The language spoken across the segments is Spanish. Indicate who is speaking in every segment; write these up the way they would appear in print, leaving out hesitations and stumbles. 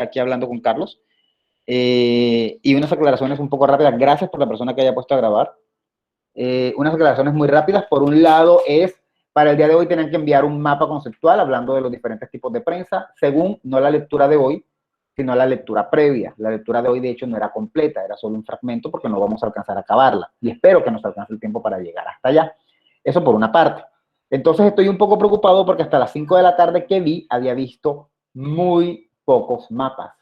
Speaker 1: aquí hablando con Carlos. Y unas aclaraciones un poco rápidas. Gracias por la persona que haya puesto a grabar. Unas aclaraciones muy rápidas. Por un lado es, para el día de hoy tienen que enviar un mapa conceptual hablando de los diferentes tipos de prensa, según no la lectura de hoy, sino la lectura previa. La lectura de hoy, de hecho, no era completa, era solo un fragmento porque no vamos a alcanzar a acabarla. Y espero que nos alcance el tiempo para llegar hasta allá. Eso por una parte. Entonces estoy un poco preocupado porque hasta las 5 de la tarde que vi, había visto muy pocos mapas.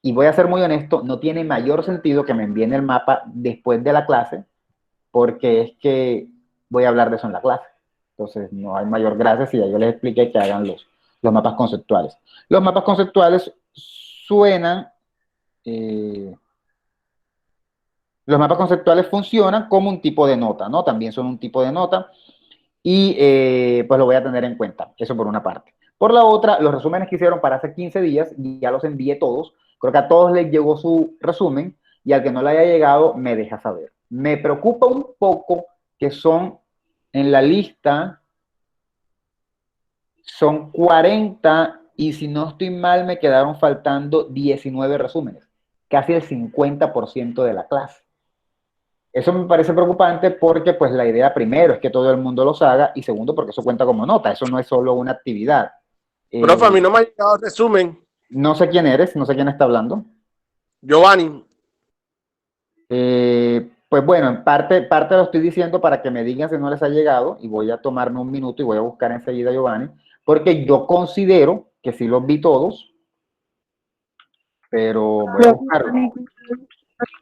Speaker 1: Y voy a ser muy honesto, no tiene mayor sentido que me envíen el mapa después de la clase, porque es que voy a hablar de eso en la clase. Entonces no hay mayor gracia si ya yo les expliqué que hagan los mapas conceptuales. Los mapas conceptuales suenan, los mapas conceptuales funcionan como un tipo de nota, ¿no? También son un tipo de nota y pues lo voy a tener en cuenta, eso por una parte. Por la otra, los resúmenes que hicieron para hace 15 días, ya los envié todos, creo que a todos les llegó su resumen y al que no le haya llegado me deja saber. Me preocupa un poco que son en la lista, son 40 y si no estoy mal me quedaron faltando 19 resúmenes, casi el 50% de la clase. Eso me parece preocupante porque pues la idea primero es que todo el mundo los haga y segundo porque eso cuenta como nota, eso no es solo una actividad.
Speaker 2: Profe, a mí no me ha llegado el resumen.
Speaker 1: No sé quién eres, no sé quién está hablando.
Speaker 2: Giovanni.
Speaker 1: Pues bueno, en parte lo estoy diciendo para que me digan si no les ha llegado y voy a tomarme un minuto y voy a buscar enseguida a Giovanni, porque yo considero que sí los vi todos, pero voy a buscarlo.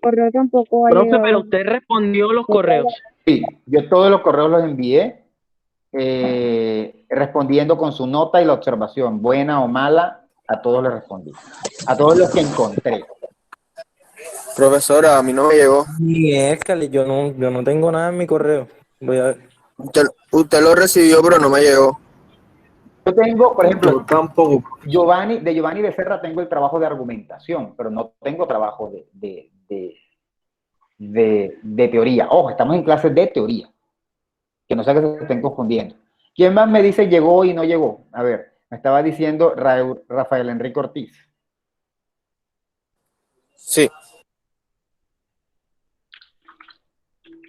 Speaker 3: Correo tampoco ha
Speaker 4: Profe,
Speaker 3: llegado.
Speaker 4: pero usted respondió los correos.
Speaker 1: Sí, yo todos los correos los envié respondiendo con su nota y la observación, buena o mala, a todos les respondí. A todos los que encontré.
Speaker 5: Profesora, a mí no me llegó.
Speaker 6: Miércoles, yo no tengo nada en mi correo. Voy a ver.
Speaker 5: Usted lo recibió, pero no me llegó.
Speaker 1: Yo tengo, por ejemplo,
Speaker 6: Yo tampoco.
Speaker 1: de Giovanni Becerra tengo el trabajo de argumentación, pero no tengo trabajo de teoría. Ojo, estamos en clases de teoría. Que no sea que se estén confundiendo. ¿Quién más me dice llegó y no llegó? A ver, me estaba diciendo Rafael Enrique Ortiz.
Speaker 5: Sí.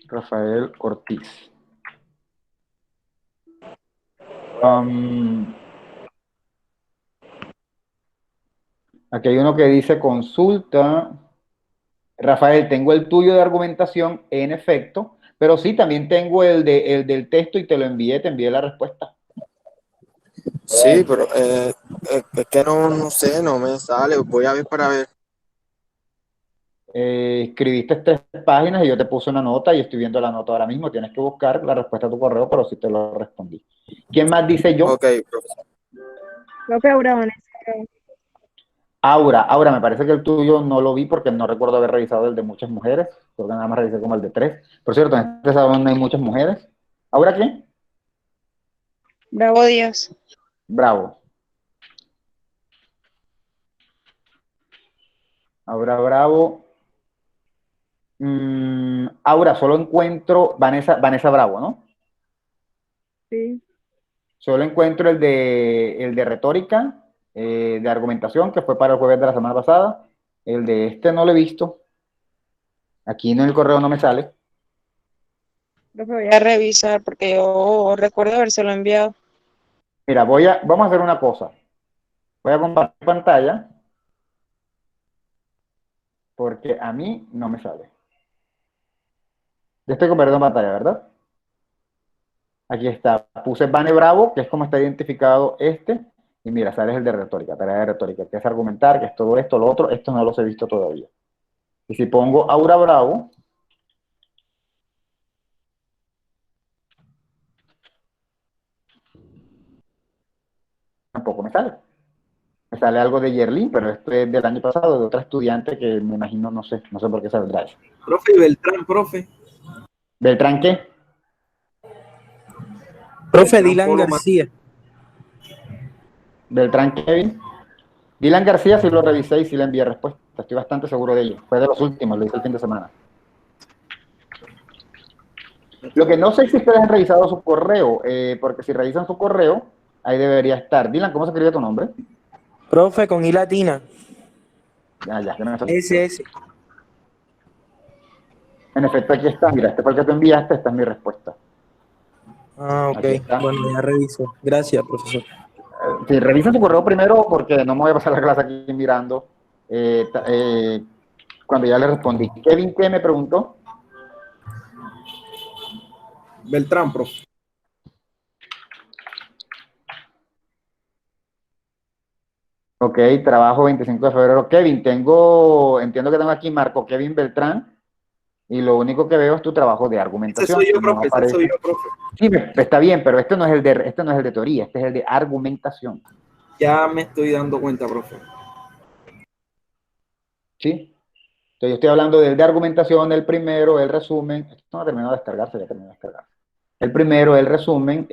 Speaker 1: Rafael Ortiz. Aquí hay uno que dice consulta. Rafael, tengo el tuyo de argumentación, en efecto, pero sí, también tengo el del texto y te lo envié, te envié la respuesta.
Speaker 5: Sí, pero es que no sé, no me sale. Voy a ver para ver.
Speaker 1: Escribiste 3 páginas y yo te puse una nota y estoy viendo la nota ahora mismo. Tienes que buscar la respuesta a tu correo, pero sí te lo respondí. ¿Quién más dice yo?
Speaker 5: Ok, profesor.
Speaker 3: Profe, Aura Vanessa.
Speaker 1: Aura, me parece que el tuyo no lo vi porque no recuerdo haber revisado el de muchas mujeres. Creo que nada más revisé como el de 3. Por cierto, en este salón hay muchas mujeres. ¿Aura qué?
Speaker 3: Bravo Díaz.
Speaker 1: Bravo. Aura Bravo. Aura, solo encuentro Vanessa Bravo, ¿no?
Speaker 3: Sí.
Speaker 1: Solo encuentro el de retórica, de argumentación, que fue para el jueves de la semana pasada. El de este no lo he visto. Aquí en el correo no me sale.
Speaker 3: Profe, voy a revisar porque yo recuerdo habérselo enviado.
Speaker 1: Mira, vamos a hacer una cosa. Voy a compartir pantalla porque a mí no me sale. Yo estoy compartiendo pantalla, ¿verdad? Aquí está. Puse Vane Bravo, que es como está identificado este. Y mira, sale el de retórica, tarea de retórica, que es argumentar, que es todo esto, lo otro. Esto no los he visto todavía. Y si pongo Aura Bravo, tampoco me sale. Me sale algo de Yerlin, pero esto es del año pasado, de otra estudiante que me imagino, no sé por qué saldrá eso.
Speaker 6: Profe, Beltrán, profe.
Speaker 1: ¿Beltrán qué?
Speaker 6: Profe Dylan García.
Speaker 1: ¿Beltrán Kevin? Dylan García sí lo revisé y sí le envié respuesta. Estoy bastante seguro de ello. Fue de los últimos, lo hice el fin de semana. Lo que no sé si ustedes han revisado su correo, porque si revisan su correo, ahí debería estar. Dylan, ¿cómo se escribe tu nombre?
Speaker 6: Profe, con I latina.
Speaker 1: Ya, que no me salió.
Speaker 6: Ese.
Speaker 1: En efecto, aquí está. Mira, este fue el que tú enviaste. Esta es mi respuesta.
Speaker 6: Ah,
Speaker 1: Aquí
Speaker 6: ok.
Speaker 1: está.
Speaker 6: Bueno, ya reviso. Gracias, profesor.
Speaker 1: Sí, revisen su correo primero porque no me voy a pasar la clase aquí mirando. Cuando ya le respondí. Kevin, ¿qué me preguntó?
Speaker 5: Beltrán, profe.
Speaker 1: Ok, trabajo 25 de febrero. Kevin, entiendo que tengo aquí Marco Kevin Beltrán y lo único que veo es tu trabajo de
Speaker 5: Ese
Speaker 1: argumentación.
Speaker 5: soy yo,
Speaker 1: No
Speaker 5: profe. Ese
Speaker 1: aparece.
Speaker 5: soy yo, profe.
Speaker 1: Sí, está bien, pero este no es el de teoría, este es el de argumentación.
Speaker 5: Ya me estoy dando cuenta, profe.
Speaker 1: ¿Sí? Entonces yo estoy hablando del de argumentación, el primero, el resumen. Esto no ha terminado de descargarse, ya terminó de descargarse. El primero, el resumen.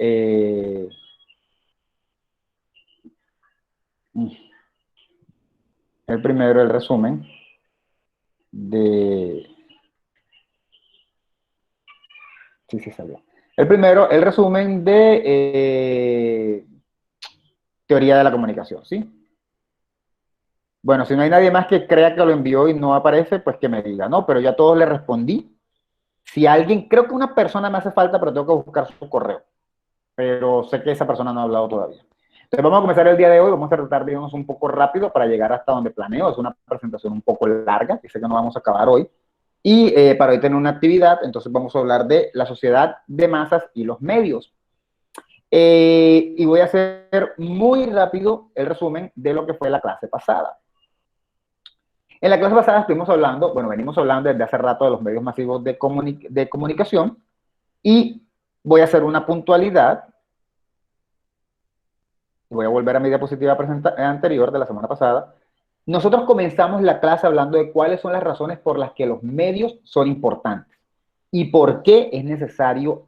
Speaker 1: El primero, el resumen de... Sí, salió. El primero, el resumen de teoría de la comunicación, ¿sí? Bueno, si no hay nadie más que crea que lo envió y no aparece, pues que me diga, ¿no? Pero yo a todos le respondí. Si alguien, creo que una persona me hace falta, pero tengo que buscar su correo. Pero sé que esa persona no ha hablado todavía. Entonces vamos a comenzar el día de hoy, vamos a tratar de irnos un poco rápido para llegar hasta donde planeo. Es una presentación un poco larga, que sé que no vamos a acabar hoy. Y para hoy tener una actividad, entonces vamos a hablar de la sociedad de masas y los medios. Y voy a hacer muy rápido el resumen de lo que fue la clase pasada. En la clase pasada estuvimos hablando, bueno, venimos hablando desde hace rato de los medios masivos de comunicación y voy a hacer una puntualidad. Voy a volver a mi diapositiva anterior de la semana pasada. Nosotros comenzamos la clase hablando de cuáles son las razones por las que los medios son importantes y por qué es necesario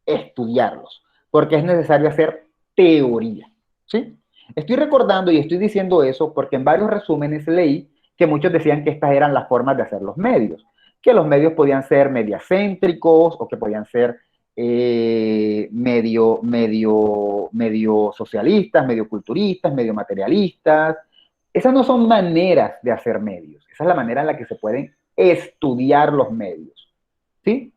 Speaker 1: estudiarlos, porque es necesario hacer teoría, ¿sí? Estoy recordando y estoy diciendo eso porque en varios resúmenes leí que muchos decían que estas eran las formas de hacer los medios, que los medios podían ser mediacéntricos o que podían ser medio socialistas, medio culturistas, medio materialistas. Esas no son maneras de hacer medios, esa es la manera en la que se pueden estudiar los medios, ¿sí?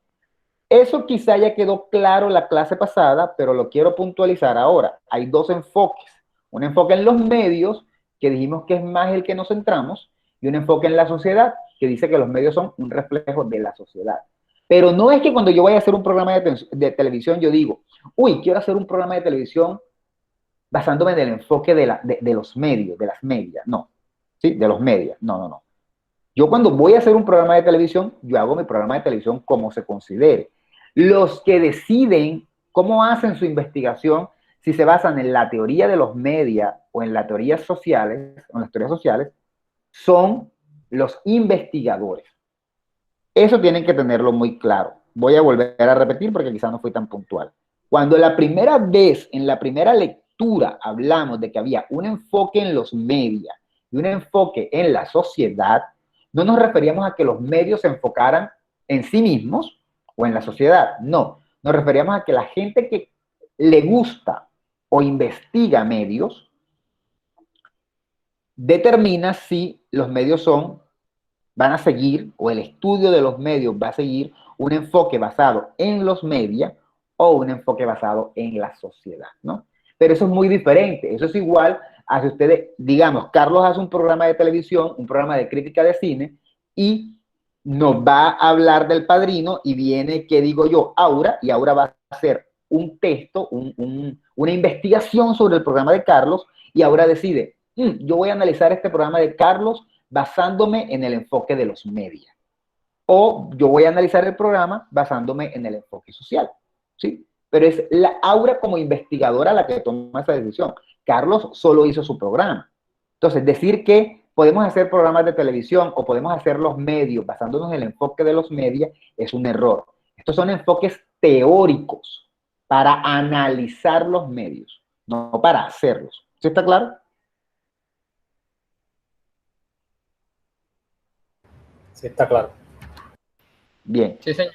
Speaker 1: Eso quizá ya quedó claro la clase pasada, pero lo quiero puntualizar ahora. Hay dos enfoques. Un enfoque en los medios, que dijimos que es más el que nos centramos, y un enfoque en la sociedad, que dice que los medios son un reflejo de la sociedad. Pero no es que cuando yo vaya a hacer un programa de televisión, yo digo, uy, quiero hacer un programa de televisión basándome en el enfoque de los medios, de las medias. No, ¿sí? De los medios. No. Yo cuando voy a hacer un programa de televisión, yo hago mi programa de televisión como se considere. Los que deciden cómo hacen su investigación, si se basan en la teoría de los medios o en las teorías sociales, son los investigadores. Eso tienen que tenerlo muy claro. Voy a volver a repetir porque quizás no fui tan puntual. Cuando la primera vez, en la primera lectura, hablamos de que había un enfoque en los medios y un enfoque en la sociedad, no nos referíamos a que los medios se enfocaran en sí mismos o en la sociedad. No, nos referíamos a que la gente que le gusta o investiga medios determina si los medios van a seguir, o el estudio de los medios va a seguir un enfoque basado en los medios o un enfoque basado en la sociedad, ¿no? Pero eso es muy diferente. Eso es igual a si ustedes, digamos, Carlos hace un programa de televisión, un programa de crítica de cine, y nos va a hablar del Padrino, y viene, ¿qué digo yo? Aura, y Aura va a hacer un texto, una investigación sobre el programa de Carlos, y Aura decide, yo voy a analizar este programa de Carlos basándome en el enfoque de los medios. O yo voy a analizar el programa basándome en el enfoque social, ¿sí? Pero es la Aura como investigadora la que toma esa decisión. Carlos solo hizo su programa. Entonces, decir que podemos hacer programas de televisión o podemos hacer los medios basándonos en el enfoque de los medios es un error. Estos son enfoques teóricos para analizar los medios, no para hacerlos. ¿Sí está claro?
Speaker 7: Sí, está claro.
Speaker 1: Bien.
Speaker 4: Sí, señor.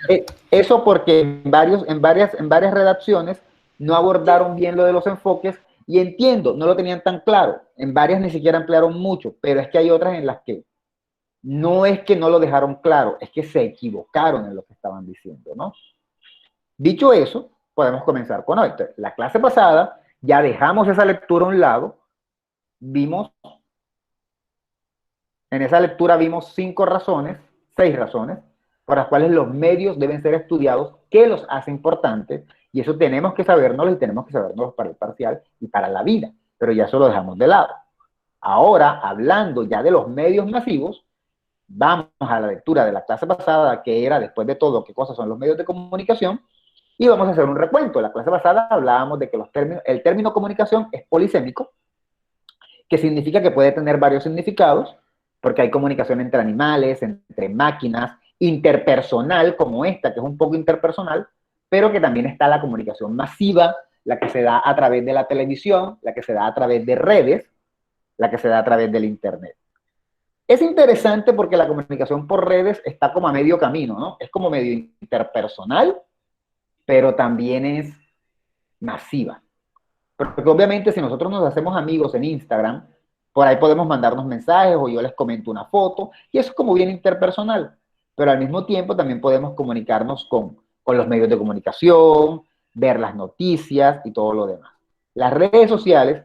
Speaker 1: Eso porque en varias redacciones no abordaron bien lo de los enfoques Y entiendo, no lo tenían tan claro. En varias ni siquiera ampliaron mucho, pero es que hay otras en las que no es que no lo dejaron claro, es que se equivocaron en lo que estaban diciendo, ¿no? Dicho eso, podemos comenzar con hoy. La clase pasada ya dejamos esa lectura a un lado, en esa lectura vimos 6 razones, por las cuales los medios deben ser estudiados, qué los hace importantes, y eso tenemos que sabernos y tenemos que sabernos para el parcial y para la vida, pero ya eso lo dejamos de lado. Ahora, hablando ya de los medios masivos, vamos a la lectura de la clase pasada, que era, después de todo, qué cosas son los medios de comunicación, y vamos a hacer un recuento. La clase pasada hablábamos de que el término comunicación es polisémico, que significa que puede tener varios significados, porque hay comunicación entre animales, entre máquinas, interpersonal como esta, que es un poco interpersonal, pero que también está la comunicación masiva, la que se da a través de la televisión, la que se da a través de redes, la que se da a través del internet. Es interesante porque la comunicación por redes está como a medio camino, ¿no? Es como medio interpersonal, pero también es masiva. Porque obviamente si nosotros nos hacemos amigos en Instagram, por ahí podemos mandarnos mensajes o yo les comento una foto, y eso es como bien interpersonal. Pero al mismo tiempo también podemos comunicarnos con los medios de comunicación, ver las noticias y todo lo demás. Las redes sociales,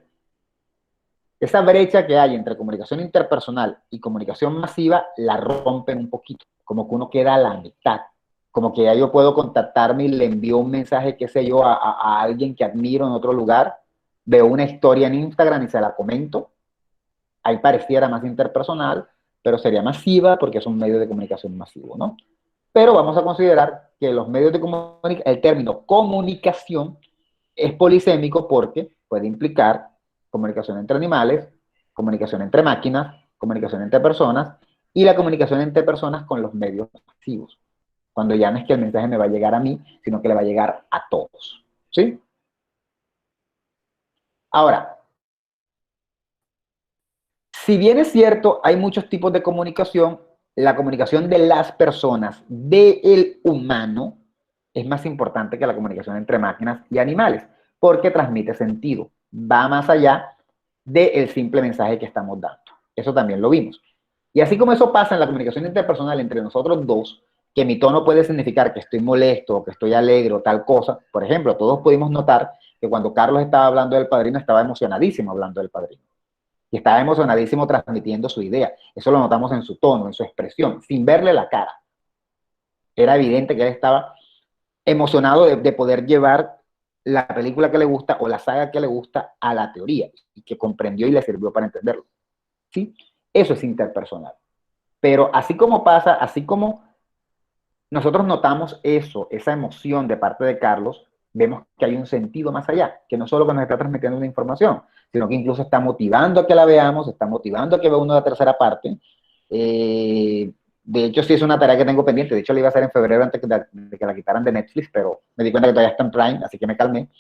Speaker 1: esa brecha que hay entre comunicación interpersonal y comunicación masiva, la rompen un poquito, como que uno queda a la mitad. Como que ya yo puedo contactarme y le envío un mensaje, qué sé yo, a alguien que admiro en otro lugar, veo una historia en Instagram y se la comento. Ahí pareciera más interpersonal, pero sería masiva porque es un medio de comunicación masivo, ¿no? Pero vamos a considerar que los medios de comunicación, el término comunicación es polisémico porque puede implicar comunicación entre animales, comunicación entre máquinas, comunicación entre personas y la comunicación entre personas con los medios masivos. Cuando ya no es que el mensaje me va a llegar a mí, sino que le va a llegar a todos, ¿sí? Ahora, si bien es cierto, hay muchos tipos de comunicación, la comunicación de las personas, del humano, es más importante que la comunicación entre máquinas y animales, porque transmite sentido, va más allá del simple mensaje que estamos dando. Eso también lo vimos. Y así como eso pasa en la comunicación interpersonal entre nosotros dos, que mi tono puede significar que estoy molesto, o que estoy alegre, o tal cosa. Por ejemplo, todos pudimos notar que cuando Carlos estaba hablando del Padrino, estaba emocionadísimo hablando del Padrino. Y estaba emocionadísimo transmitiendo su idea. Eso lo notamos en su tono, en su expresión, sin verle la cara. Era evidente que él estaba emocionado de poder llevar la película que le gusta o la saga que le gusta a la teoría, y que comprendió y le sirvió para entenderlo. ¿Sí? Eso es interpersonal. Pero así como pasa, así como nosotros notamos eso, esa emoción de parte de Carlos, vemos que hay un sentido más allá, que no solo que nos está transmitiendo una información, sino que incluso está motivando a que la veamos, está motivando a que vea uno la tercera parte. De hecho, sí es una tarea que tengo pendiente. De hecho, la iba a hacer en febrero antes de que la quitaran de Netflix, pero me di cuenta que todavía está en Prime, así que me calmé.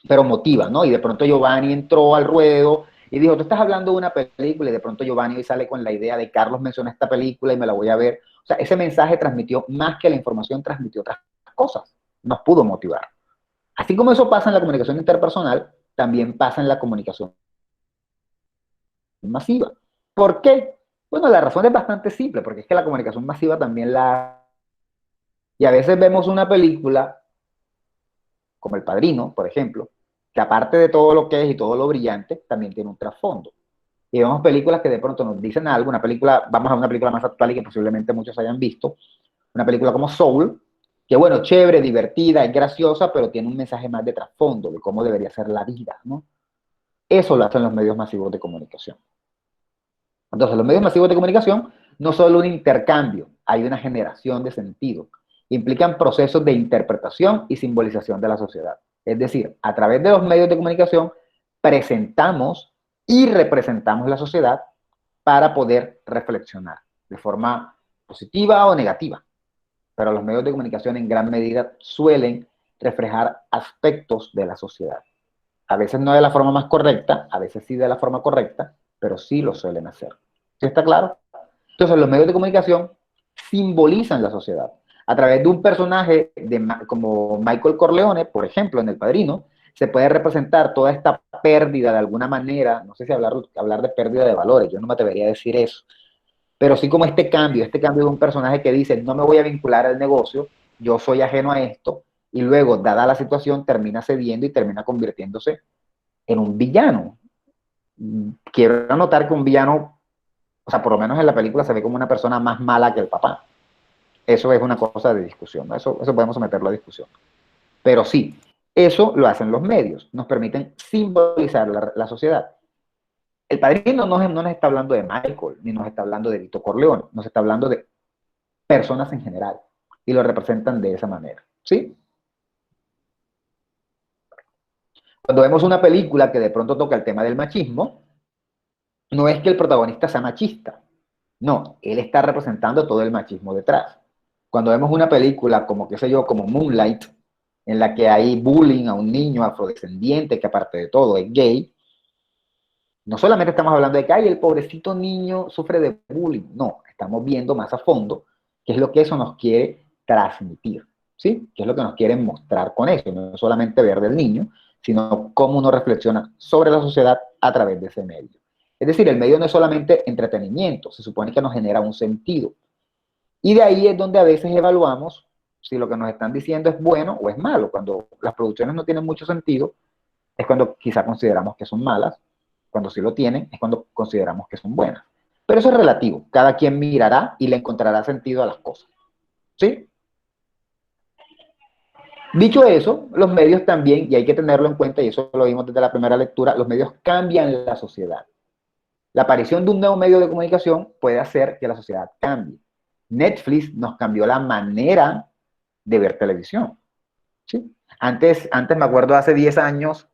Speaker 1: Pero motiva, ¿no? Y de pronto Giovanni entró al ruedo y dijo, tú estás hablando de una película, y de pronto Giovanni hoy sale con la idea de Carlos menciona esta película y me la voy a ver. O sea, ese mensaje transmitió, más que la información, transmitió otras cosas. Nos pudo motivar. Así como eso pasa en la comunicación interpersonal, también pasa en la comunicación masiva. ¿Por qué? Bueno, la razón es bastante simple, porque es que la comunicación masiva también y a veces vemos una película, como El Padrino, por ejemplo, que aparte de todo lo que es y todo lo brillante, también tiene un trasfondo. Y vemos películas que de pronto nos dicen algo, vamos a una película más actual y que posiblemente muchos hayan visto, una película como Soul, que bueno, chévere, divertida, es graciosa, pero tiene un mensaje más de trasfondo, de cómo debería ser la vida, ¿no? Eso lo hacen los medios masivos de comunicación. Entonces, los medios masivos de comunicación no solo un intercambio, hay una generación de sentido. Implican procesos de interpretación y simbolización de la sociedad. Es decir, a través de los medios de comunicación presentamos y representamos la sociedad para poder reflexionar de forma positiva o negativa. Pero los medios de comunicación en gran medida suelen reflejar aspectos de la sociedad. A veces no de la forma más correcta, a veces sí de la forma correcta, pero sí lo suelen hacer. ¿Sí está claro? Entonces los medios de comunicación simbolizan la sociedad. A través de un personaje como Michael Corleone, por ejemplo, en El Padrino, se puede representar toda esta pérdida de alguna manera, no sé si hablar de pérdida de valores, yo no me atrevería a decir eso, pero sí como este cambio de un personaje que dice, no me voy a vincular al negocio, yo soy ajeno a esto, y luego, dada la situación, termina cediendo y termina convirtiéndose en un villano. Quiero anotar que un villano, o sea, por lo menos en la película se ve como una persona más mala que el papá. Eso es una cosa de discusión, ¿no? Eso podemos someterlo a discusión. Pero sí, eso lo hacen los medios, nos permiten simbolizar la sociedad. El Padrino no nos está hablando de Michael, ni nos está hablando de Vito Corleone, nos está hablando de personas en general, y lo representan de esa manera, ¿sí? Cuando vemos una película que de pronto toca el tema del machismo, no es que el protagonista sea machista, no, él está representando todo el machismo detrás. Cuando vemos una película como, qué sé yo, como Moonlight, en la que hay bullying a un niño afrodescendiente que aparte de todo es gay, no solamente estamos hablando de que ay, el pobrecito niño sufre de bullying, no, estamos viendo más a fondo qué es lo que eso nos quiere transmitir, ¿sí? Qué es lo que nos quieren mostrar con eso, no solamente ver del niño, sino cómo uno reflexiona sobre la sociedad a través de ese medio. Es decir, el medio no es solamente entretenimiento, se supone que nos genera un sentido. Y de ahí es donde a veces evaluamos si lo que nos están diciendo es bueno o es malo. Cuando las producciones no tienen mucho sentido, es cuando quizá consideramos que son malas. Cuando sí lo tienen, es cuando consideramos que son buenas. Pero eso es relativo. Cada quien mirará y le encontrará sentido a las cosas. ¿Sí? Dicho eso, los medios también, y hay que tenerlo en cuenta, y eso lo vimos desde la primera lectura, los medios cambian la sociedad. La aparición de un nuevo medio de comunicación puede hacer que la sociedad cambie. Netflix nos cambió la manera de ver televisión. ¿Sí? Antes me acuerdo hace 10 años,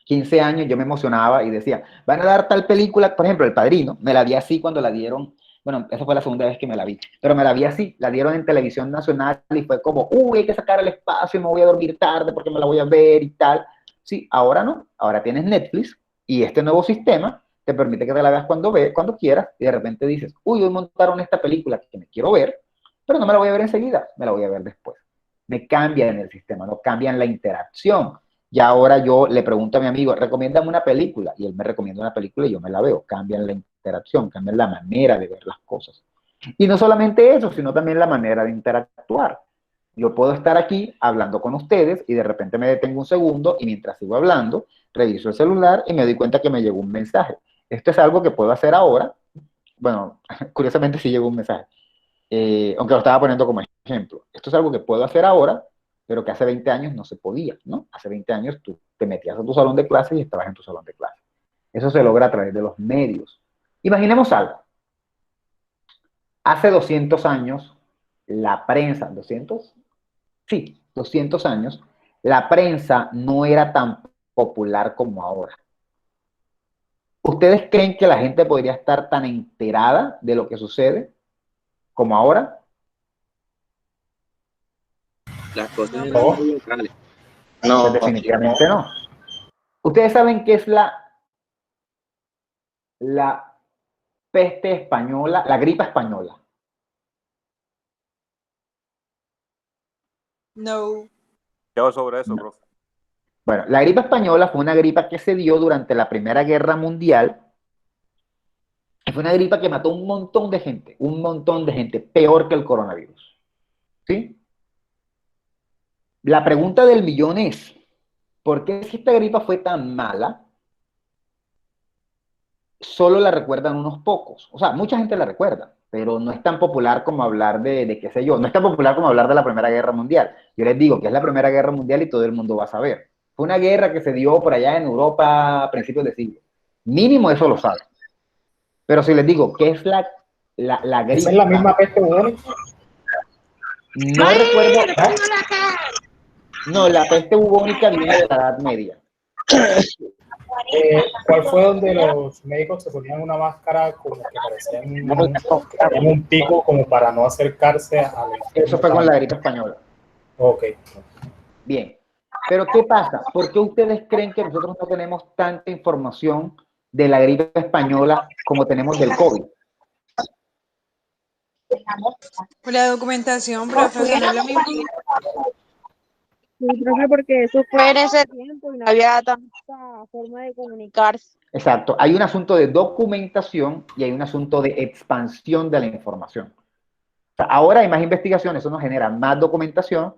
Speaker 1: 15 años, yo me emocionaba y decía, van a dar tal película, por ejemplo, El Padrino, me la vi así cuando la dieron, bueno, esa fue la segunda vez que me la vi, pero me la vi así, la dieron en televisión nacional y fue como, uy, hay que sacar el espacio y me voy a dormir tarde porque me la voy a ver y tal. Sí, ahora no, ahora tienes Netflix y este nuevo sistema te permite que te la veas cuando quieras, y de repente dices, uy, hoy montaron esta película que me quiero ver, pero no me la voy a ver enseguida, me la voy a ver después. Me cambian el sistema, no cambian la interacción. Y ahora yo le pregunto a mi amigo, recomiéndame una película, y él me recomienda una película y yo me la veo. Cambian la interacción, cambian la manera de ver las cosas. Y no solamente eso, sino también la manera de interactuar. Yo puedo estar aquí hablando con ustedes y de repente me detengo un segundo y mientras sigo hablando, reviso el celular y me doy cuenta que me llegó un mensaje. Esto es algo que puedo hacer ahora. Bueno, curiosamente sí llegó un mensaje, aunque lo estaba poniendo como ejemplo. Esto es algo que puedo hacer ahora, pero que hace 20 años no se podía, ¿no? Hace 20 años tú te metías a tu salón de clases y estabas en tu salón de clases. Eso se logra a través de los medios. Imaginemos algo. Hace 200 años, la prensa, ¿200? Sí, 200 años, la prensa no era tan popular como ahora. ¿Ustedes creen que la gente podría estar tan enterada de lo que sucede como ahora?
Speaker 8: Las cosas eran
Speaker 7: No.
Speaker 8: más locales.
Speaker 5: No,
Speaker 1: Pues definitivamente no. Ustedes saben qué es la peste española, la gripa española.
Speaker 3: No.
Speaker 2: ¿Qué hago sobre eso,
Speaker 1: No.
Speaker 2: profe?
Speaker 1: Bueno, la gripa española fue una gripa que se dio durante la Primera Guerra Mundial. Y fue una gripa que mató un montón de gente, peor que el coronavirus. ¿Sí? La pregunta del millón es, ¿por qué si esta gripa fue tan mala, solo la recuerdan unos pocos? O sea, mucha gente la recuerda, pero no es tan popular como hablar de qué sé yo, no es tan popular como hablar de la Primera Guerra Mundial. Yo les digo que es la Primera Guerra Mundial y todo el mundo va a saber. Fue una guerra que se dio por allá en Europa a principios de siglo. Mínimo eso lo saben. Pero si les digo, ¿qué es la gripa?
Speaker 7: Esa es la misma peste bubónica.
Speaker 1: No recuerdo. No, la peste bubónica viene de la Edad Media.
Speaker 7: ¿Cuál fue donde los médicos se ponían una máscara como que tenían un pico como para no acercarse a la...
Speaker 1: Eso fue con la gripe española.
Speaker 7: Ok.
Speaker 1: Bien. Pero ¿qué pasa? ¿Por qué ustedes creen que nosotros no tenemos tanta información de la gripe española como tenemos del COVID?
Speaker 3: Pues la documentación, profe, o sea, no es lo mismo. Sí, profe, porque eso fue en ese tiempo y no había tanta forma de comunicarse.
Speaker 1: Exacto. Hay un asunto de documentación y hay un asunto de expansión de la información. O sea, ahora hay más investigaciones, eso nos genera más documentación,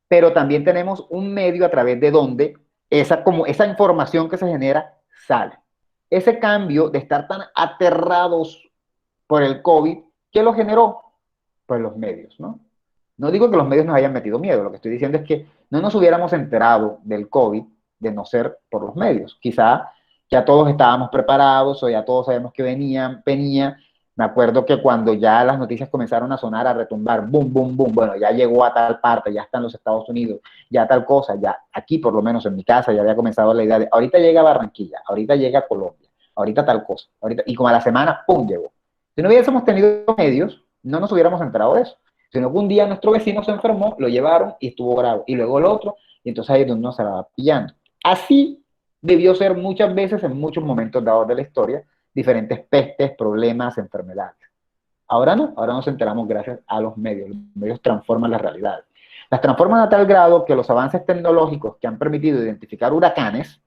Speaker 1: pero también tenemos un medio a través de donde esa información que se genera sale. Ese cambio de estar tan aterrados por el COVID, ¿qué lo generó? Pues los medios, ¿no? No digo que los medios nos hayan metido miedo, lo que estoy diciendo es que no nos hubiéramos enterado del COVID de no ser por los medios. Quizá ya todos estábamos preparados o ya todos sabemos que venía. Me acuerdo que cuando ya las noticias comenzaron a sonar, a retumbar, boom, boom, boom, bueno, ya llegó a tal parte, ya está en los Estados Unidos, ya tal cosa, ya aquí por lo menos en mi casa ya había comenzado la idea de, ahorita llega a Barranquilla, ahorita llega a Colombia, ahorita tal cosa, ahorita, y como a la semana, pum, llegó. Si no hubiésemos tenido medios, no nos hubiéramos enterado de eso, sino que un día nuestro vecino se enfermó, lo llevaron y estuvo grave, y luego el otro, y entonces ahí es donde uno se la va pillando. Así debió ser muchas veces en muchos momentos dados de la historia, diferentes pestes, problemas, enfermedades. Ahora no, ahora nos enteramos gracias a los medios transforman las realidades. Las transforman a tal grado que los avances tecnológicos que han permitido identificar huracanes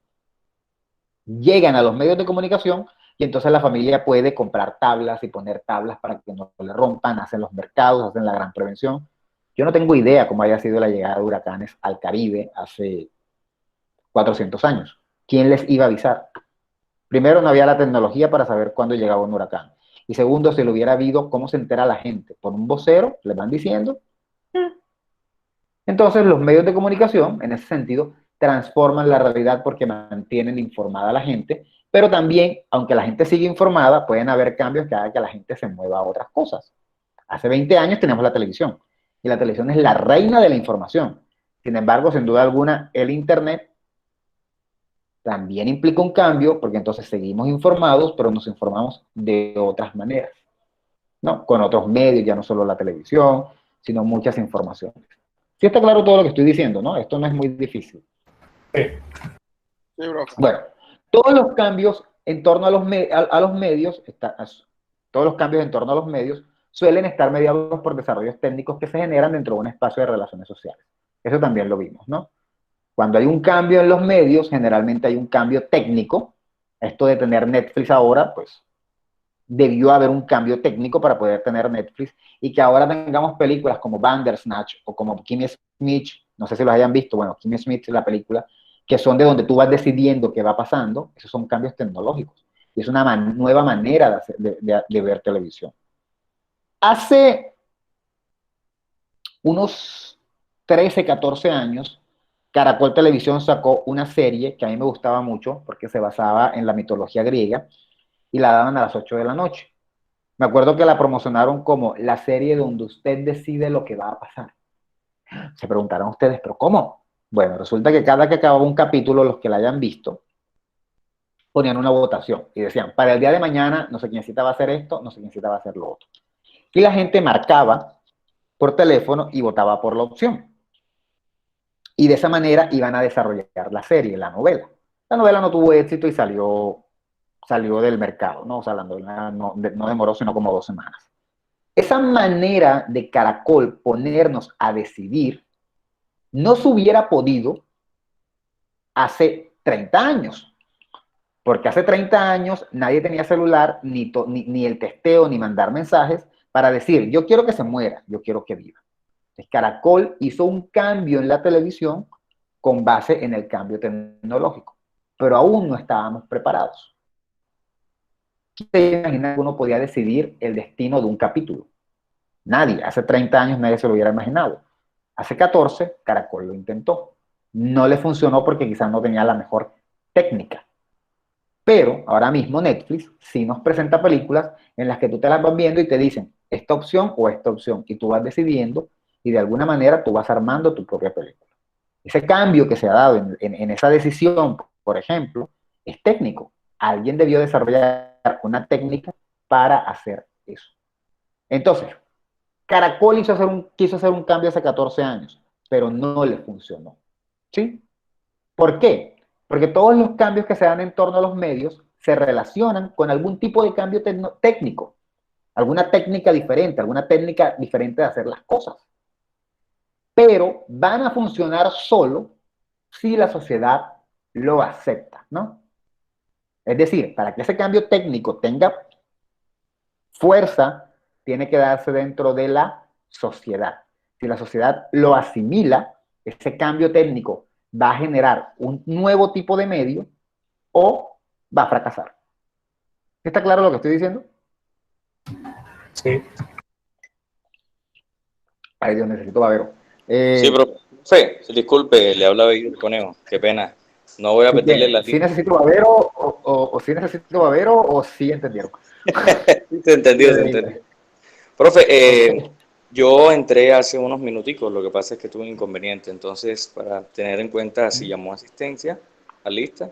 Speaker 1: llegan a los medios de comunicación y entonces la familia puede comprar tablas y poner tablas para que no le rompan, hacen los mercados, hacen la gran prevención. Yo no tengo idea cómo haya sido la llegada de huracanes al Caribe hace 400 años. ¿Quién les iba a avisar? Primero, no había la tecnología para saber cuándo llegaba un huracán. Y segundo, si lo hubiera habido, ¿cómo se entera la gente? Por un vocero, les van diciendo. Entonces, los medios de comunicación, en ese sentido, transforman la realidad porque mantienen informada a la gente, pero también, aunque la gente sigue informada, pueden haber cambios que hagan que la gente se mueva a otras cosas. Hace 20 años tenemos la televisión, y la televisión es la reina de la información. Sin embargo, sin duda alguna, el Internet también implica un cambio, porque entonces seguimos informados, pero nos informamos de otras maneras, ¿no? Con otros medios, ya no solo la televisión, sino muchas informaciones. Sí está claro todo lo que estoy diciendo, ¿no? Esto no es muy difícil.
Speaker 7: Sí.
Speaker 2: Sí, bro.
Speaker 1: Bueno, todos los cambios en torno a los medios, todos los cambios en torno a los medios suelen estar mediados por desarrollos técnicos que se generan dentro de un espacio de relaciones sociales. Eso también lo vimos, ¿no? Cuando hay un cambio en los medios, generalmente hay un cambio técnico. Esto de tener Netflix ahora, pues, debió haber un cambio técnico para poder tener Netflix y que ahora tengamos películas como Bandersnatch o como Kimmy Schmidt, no sé si los hayan visto, bueno, Kimmy Schmidt es la película, que son de donde tú vas decidiendo qué va pasando, esos son cambios tecnológicos. Y es una nueva manera de ver televisión. Hace unos 13, 14 años, Caracol Televisión sacó una serie que a mí me gustaba mucho porque se basaba en la mitología griega y la daban a las 8 de la noche. Me acuerdo que la promocionaron como la serie donde usted decide lo que va a pasar. Se preguntaron ustedes, ¿pero cómo? Bueno, resulta que cada que acababa un capítulo, los que la hayan visto, ponían una votación y decían, para el día de mañana, no sé quién cita va a hacer esto, no sé quién cita va a hacer lo otro. Y la gente marcaba por teléfono y votaba por la opción. Y de esa manera iban a desarrollar la serie, la novela. La novela no tuvo éxito y salió del mercado, ¿no? O sea, la novela no demoró sino como 2 semanas. Esa manera de Caracol ponernos a decidir no se hubiera podido hace 30 años. Porque hace 30 años nadie tenía celular, ni el testeo, ni mandar mensajes para decir, yo quiero que se muera, yo quiero que viva. Entonces, Caracol hizo un cambio en la televisión con base en el cambio tecnológico, pero aún no estábamos preparados. ¿Quién se imagina que uno podía decidir el destino de un capítulo? Nadie, hace 30 años nadie se lo hubiera imaginado. Hace 14, Caracol lo intentó. No le funcionó porque quizás no tenía la mejor técnica. Pero ahora mismo Netflix sí nos presenta películas en las que tú te las vas viendo y te dicen esta opción o esta opción, y tú vas decidiendo y de alguna manera tú vas armando tu propia película. Ese cambio que se ha dado en esa decisión, por ejemplo, es técnico. Alguien debió desarrollar una técnica para hacer eso. Entonces, Caracol quiso hacer un cambio hace 14 años, pero no le funcionó. ¿Sí? ¿Por qué? Porque todos los cambios que se dan en torno a los medios se relacionan con algún tipo de cambio técnico, alguna técnica diferente de hacer las cosas. pero van a funcionar solo si la sociedad lo acepta, ¿no? Es decir, para que ese cambio técnico tenga fuerza, tiene que darse dentro de la sociedad. Si la sociedad lo asimila, ese cambio técnico va a generar un nuevo tipo de medio o va a fracasar. ¿Está claro lo que estoy diciendo?
Speaker 7: Sí.
Speaker 1: Ay, Dios, necesito babero.
Speaker 9: Sí, profe, disculpe, le habla Víctor Conejo, qué pena. No voy a meterle la
Speaker 1: ¿Sí necesito babero o sí necesito babero o sí entendieron?
Speaker 9: Se entendió, se entendió. Profe, yo entré hace unos minuticos, lo que pasa es que tuve un inconveniente, entonces para tener en cuenta si llamó asistencia a lista,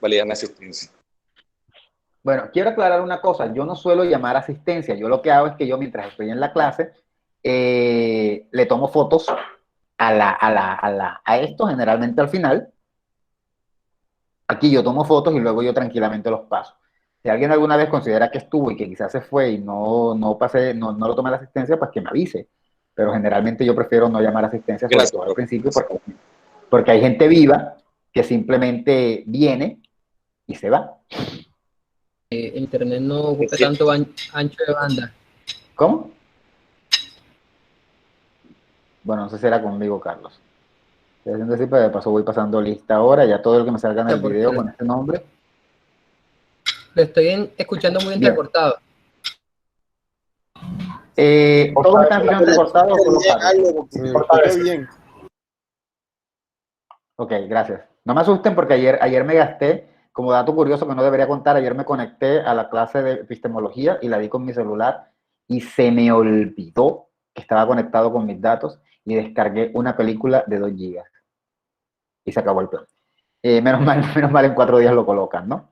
Speaker 9: valida mi asistencia.
Speaker 1: Bueno, quiero aclarar una cosa, yo no suelo llamar asistencia, yo lo que hago es que yo mientras estoy en la clase le tomo fotos a esto, generalmente al final. Aquí yo tomo fotos y luego yo tranquilamente los paso. Si alguien alguna vez considera que estuvo y que quizás se fue y no pasé, no lo tomé la asistencia, pues que me avise. Pero generalmente yo prefiero no llamar asistencia, sobre todo al principio, porque hay gente viva que simplemente viene y se va.
Speaker 10: Internet no ocupa tanto ancho de banda.
Speaker 1: ¿Cómo? Bueno, no sé si era conmigo, Carlos. Estoy haciendo así, pero de paso voy pasando lista ahora, ya todo lo que me salga en el video con este nombre.
Speaker 10: Lo estoy escuchando muy entrecortado.
Speaker 1: ¿Todos están escuchando entrecortado o solo Carlos?
Speaker 5: Bien.
Speaker 1: Ok, gracias. No me asusten porque ayer me gasté, como dato curioso que no debería contar, ayer me conecté a la clase de epistemología y la di con mi celular y se me olvidó que estaba conectado con mis datos y descargué una película de 2 gigas. Y se acabó el plan. Menos mal en 4 días lo colocan, ¿no?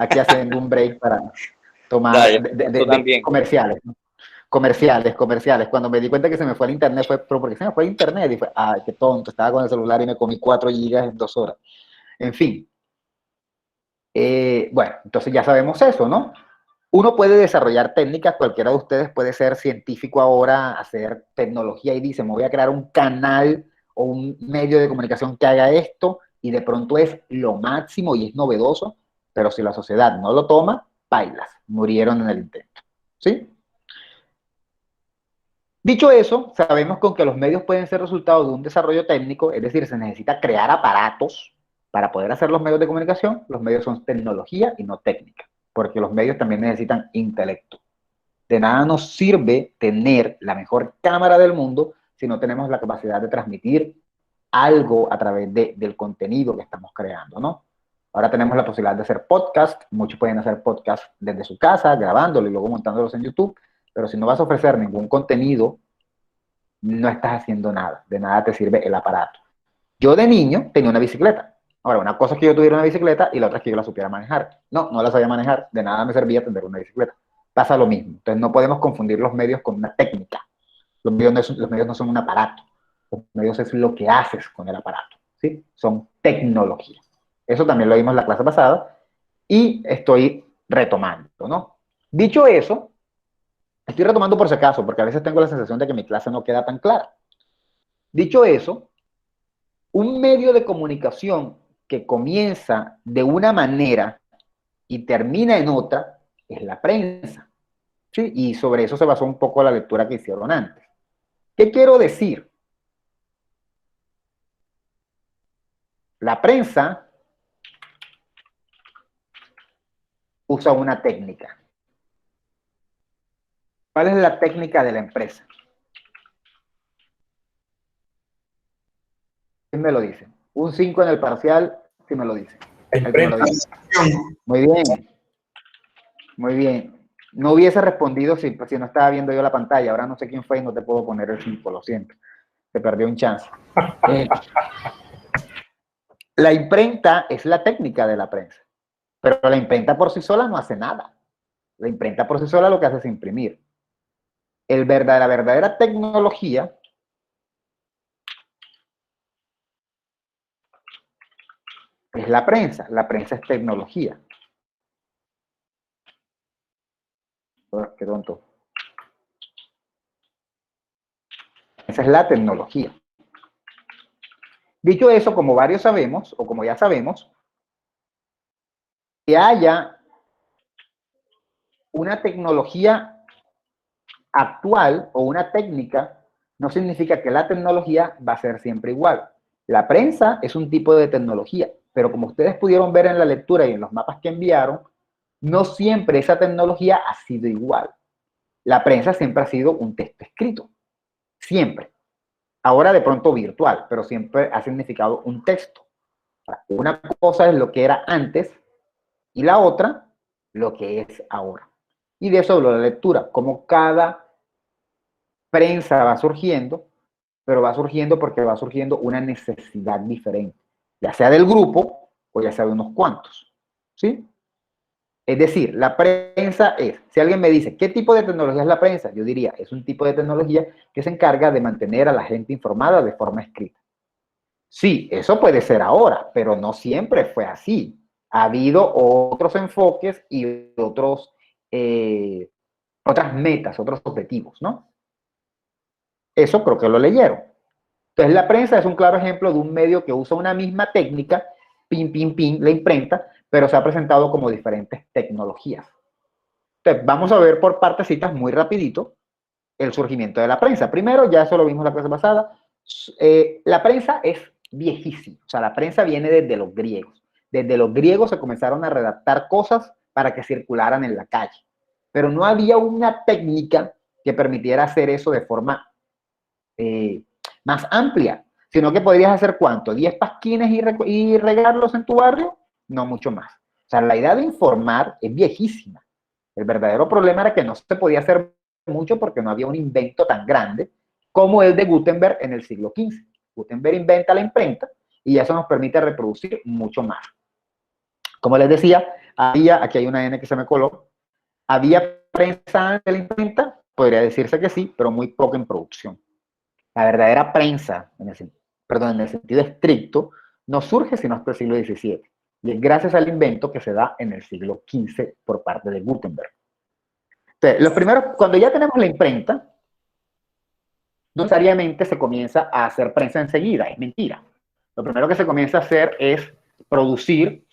Speaker 1: Aquí haciendo un break para tomar de comerciales, ¿no? Comerciales. Cuando me di cuenta que se me fue el internet, pero ¿por qué se me fue el internet? Y fue, ay, qué tonto, estaba con el celular y me comí 4 gigas en 2 horas. En fin. Bueno, entonces ya sabemos eso, ¿no? Uno puede desarrollar técnicas, cualquiera de ustedes puede ser científico ahora, hacer tecnología y dice, me voy a crear un canal o un medio de comunicación que haga esto y de pronto es lo máximo y es novedoso, pero si la sociedad no lo toma, bailas, murieron en el intento, ¿sí? Dicho eso, sabemos con que los medios pueden ser resultado de un desarrollo técnico, es decir, se necesita crear aparatos para poder hacer los medios de comunicación. Los medios son tecnología y no técnica, porque los medios también necesitan intelecto. De nada nos sirve tener la mejor cámara del mundo si no tenemos la capacidad de transmitir algo a través del contenido que estamos creando, ¿no? Ahora tenemos la posibilidad de hacer podcast, muchos pueden hacer podcast desde su casa, grabándolo y luego montándolos en YouTube, pero si no vas a ofrecer ningún contenido, no estás haciendo nada, de nada te sirve el aparato. Yo de niño tenía una bicicleta. Ahora, una cosa es que yo tuviera una bicicleta y la otra es que yo la supiera manejar. No la sabía manejar, de nada me servía tener una bicicleta. Pasa lo mismo. Entonces no podemos confundir los medios con una técnica. Los medios no son un aparato. Los medios es lo que haces con el aparato, ¿sí? Son tecnología. Eso también lo vimos en la clase pasada y estoy retomando, ¿no? Dicho eso, estoy retomando por si acaso, porque a veces tengo la sensación de que mi clase no queda tan clara. Dicho eso, un medio de comunicación que comienza de una manera y termina en otra es la prensa, ¿sí? Y sobre eso se basó un poco la lectura que hicieron antes. ¿Qué quiero decir? La prensa usa una técnica. ¿Cuál es la técnica de la empresa? ¿Quién me lo dice? Un 5 en el parcial, si me lo dice. Muy bien. Muy bien. No hubiese respondido si no estaba viendo yo la pantalla. Ahora no sé quién fue y no te puedo poner el 5, lo siento. Te perdió un chance. La imprenta es la técnica de la prensa, pero la imprenta por sí sola no hace nada. La imprenta por sí sola lo que hace es imprimir. La verdadera tecnología es la prensa. La prensa es tecnología. Oh, qué tonto. Es esa es la tecnología. Dicho eso, como varios sabemos, o como ya sabemos, que haya una tecnología actual o una técnica no significa que la tecnología va a ser siempre igual. La prensa es un tipo de tecnología, pero como ustedes pudieron ver en la lectura y en los mapas que enviaron, no siempre esa tecnología ha sido igual. La prensa siempre ha sido un texto escrito, siempre. Ahora de pronto virtual, pero siempre ha significado un texto. Una cosa es lo que era antes y la otra lo que es ahora. Y de eso hablo la lectura, como cada prensa va surgiendo, pero va surgiendo porque va surgiendo una necesidad diferente, ya sea del grupo o ya sea de unos cuantos, ¿sí? Es decir, la prensa es, si alguien me dice, ¿qué tipo de tecnología es la prensa? Yo diría, es un tipo de tecnología que se encarga de mantener a la gente informada de forma escrita. Sí, eso puede ser ahora, pero no siempre fue así. Ha habido otros enfoques y otras metas, otros objetivos, ¿no? Eso creo que lo leyeron. Entonces, la prensa es un claro ejemplo de un medio que usa una misma técnica, pin, pin, pin, la imprenta, pero se ha presentado como diferentes tecnologías. Entonces, vamos a ver por partecitas muy rapidito el surgimiento de la prensa. Primero, ya eso lo vimos la clase pasada, la prensa es viejísima, o sea, la prensa viene desde los griegos. Desde los griegos se comenzaron a redactar cosas para que circularan en la calle, pero no había una técnica que permitiera hacer eso de forma más amplia, sino que podrías hacer ¿cuánto? ¿10 pasquines y regarlos en tu barrio? No mucho más. O sea, la idea de informar es viejísima. El verdadero problema era que no se podía hacer mucho porque no había un invento tan grande como el de Gutenberg en el siglo XV. Gutenberg inventa la imprenta y eso nos permite reproducir mucho más. Como les decía, aquí hay una N que se me coló, había prensa en la imprenta, podría decirse que sí, pero muy poco en producción. La verdadera prensa, en el sentido estricto, no surge sino hasta el siglo XVII. Y es gracias al invento que se da en el siglo XV por parte de Gutenberg. Entonces, los primeros, cuando ya tenemos la imprenta, no necesariamente se comienza a hacer prensa enseguida, es mentira. Lo primero que se comienza a hacer es producir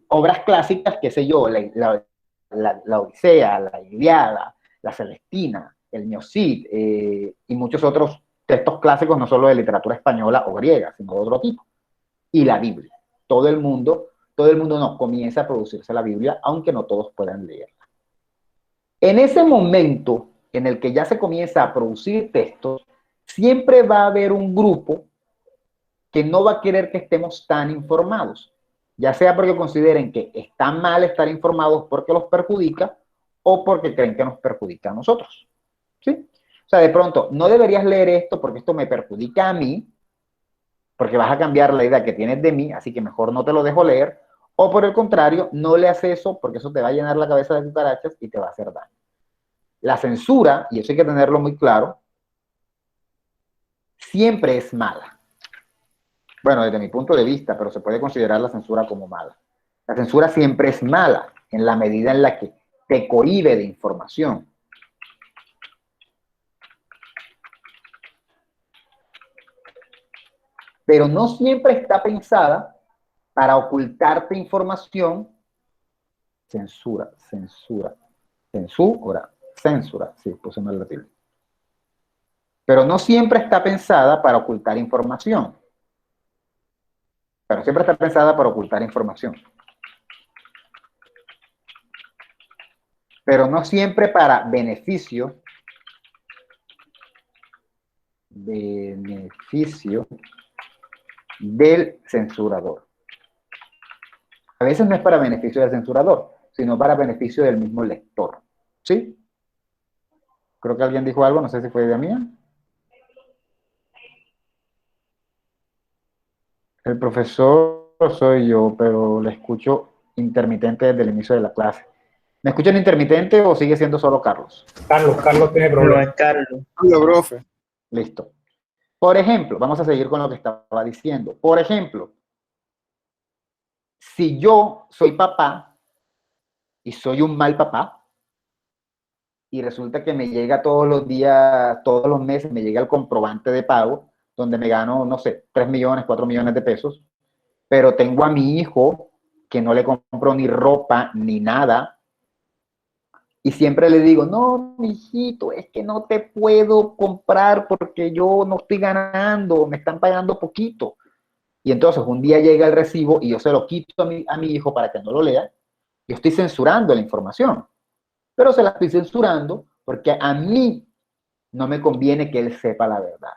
Speaker 1: obras clásicas, qué sé yo, la Odisea, la Ilíada, la Celestina, el Neocid y muchos otros textos clásicos, no solo de literatura española o griega, sino de otro tipo. Y la Biblia. Todo el mundo no comienza a producirse la Biblia, aunque no todos puedan leerla. En ese momento en el que ya se comienza a producir textos, siempre va a haber un grupo que no va a querer que estemos tan informados, ya sea porque consideren que está mal estar informados porque los perjudica o porque creen que nos perjudica a nosotros. ¿Sí? O sea, de pronto, no deberías leer esto porque esto me perjudica a mí, porque vas a cambiar la idea que tienes de mí, así que mejor no te lo dejo leer, o por el contrario, no leas eso porque eso te va a llenar la cabeza de cucarachas y te va a hacer daño. La censura, y eso hay que tenerlo muy claro, siempre es mala. Bueno, desde mi punto de vista, pero se puede considerar la censura como mala. La censura siempre es mala en la medida en la que te cohíbe de información. Pero no siempre está pensada para ocultarte información. Censura, sí, puse mal la tilde. Pero no siempre está pensada para ocultar información. Pero siempre está pensada para ocultar información. Pero no siempre para beneficio del censurador. A veces no es para beneficio del censurador, sino para beneficio del mismo lector. ¿Sí? Creo que alguien dijo algo, no sé si fue idea mía. El profesor soy yo, pero le escucho intermitente desde el inicio de la clase. ¿Me escuchan intermitente o sigue siendo solo Carlos?
Speaker 7: Carlos tiene
Speaker 4: No
Speaker 7: problemas.
Speaker 4: es Carlos.
Speaker 5: Hola, profe.
Speaker 1: Listo. Por ejemplo, vamos a seguir con lo que estaba diciendo. Por ejemplo, si yo soy papá y soy un mal papá y resulta que me llega todos los días, todos los meses, me llega el comprobante de pago, donde me gano, no sé, 3 millones, 4 millones de pesos, pero tengo a mi hijo que no le compro ni ropa ni nada, y siempre le digo, no, mijito, es que no te puedo comprar porque yo no estoy ganando, me están pagando poquito. Y entonces un día llega el recibo y yo se lo quito a mi hijo para que no lo lea. Yo estoy censurando la información, pero se la estoy censurando porque a mí no me conviene que él sepa la verdad.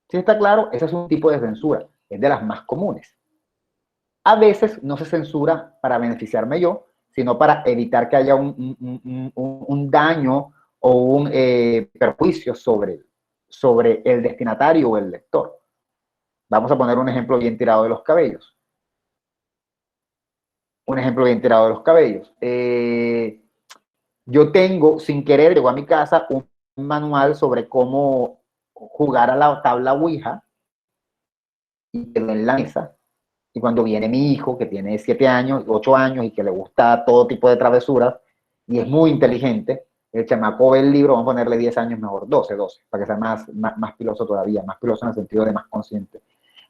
Speaker 1: ¿Sí está claro? Ese es un tipo de censura, es de las más comunes. A veces no se censura para beneficiarme yo, sino para evitar que haya un daño o un perjuicio sobre el destinatario o el lector. Vamos a poner un ejemplo bien tirado de los cabellos. Un ejemplo bien tirado de los cabellos. Yo tengo, sin querer, llegó a mi casa un manual sobre cómo jugar a la tabla Ouija y quedó en la mesa. Y cuando viene mi hijo, que tiene 7 años, 8 años y que le gusta todo tipo de travesuras y es muy inteligente, el chamaco ve el libro, vamos a ponerle 10 años mejor, 12, para que sea más piloso todavía, más piloso en el sentido de más consciente.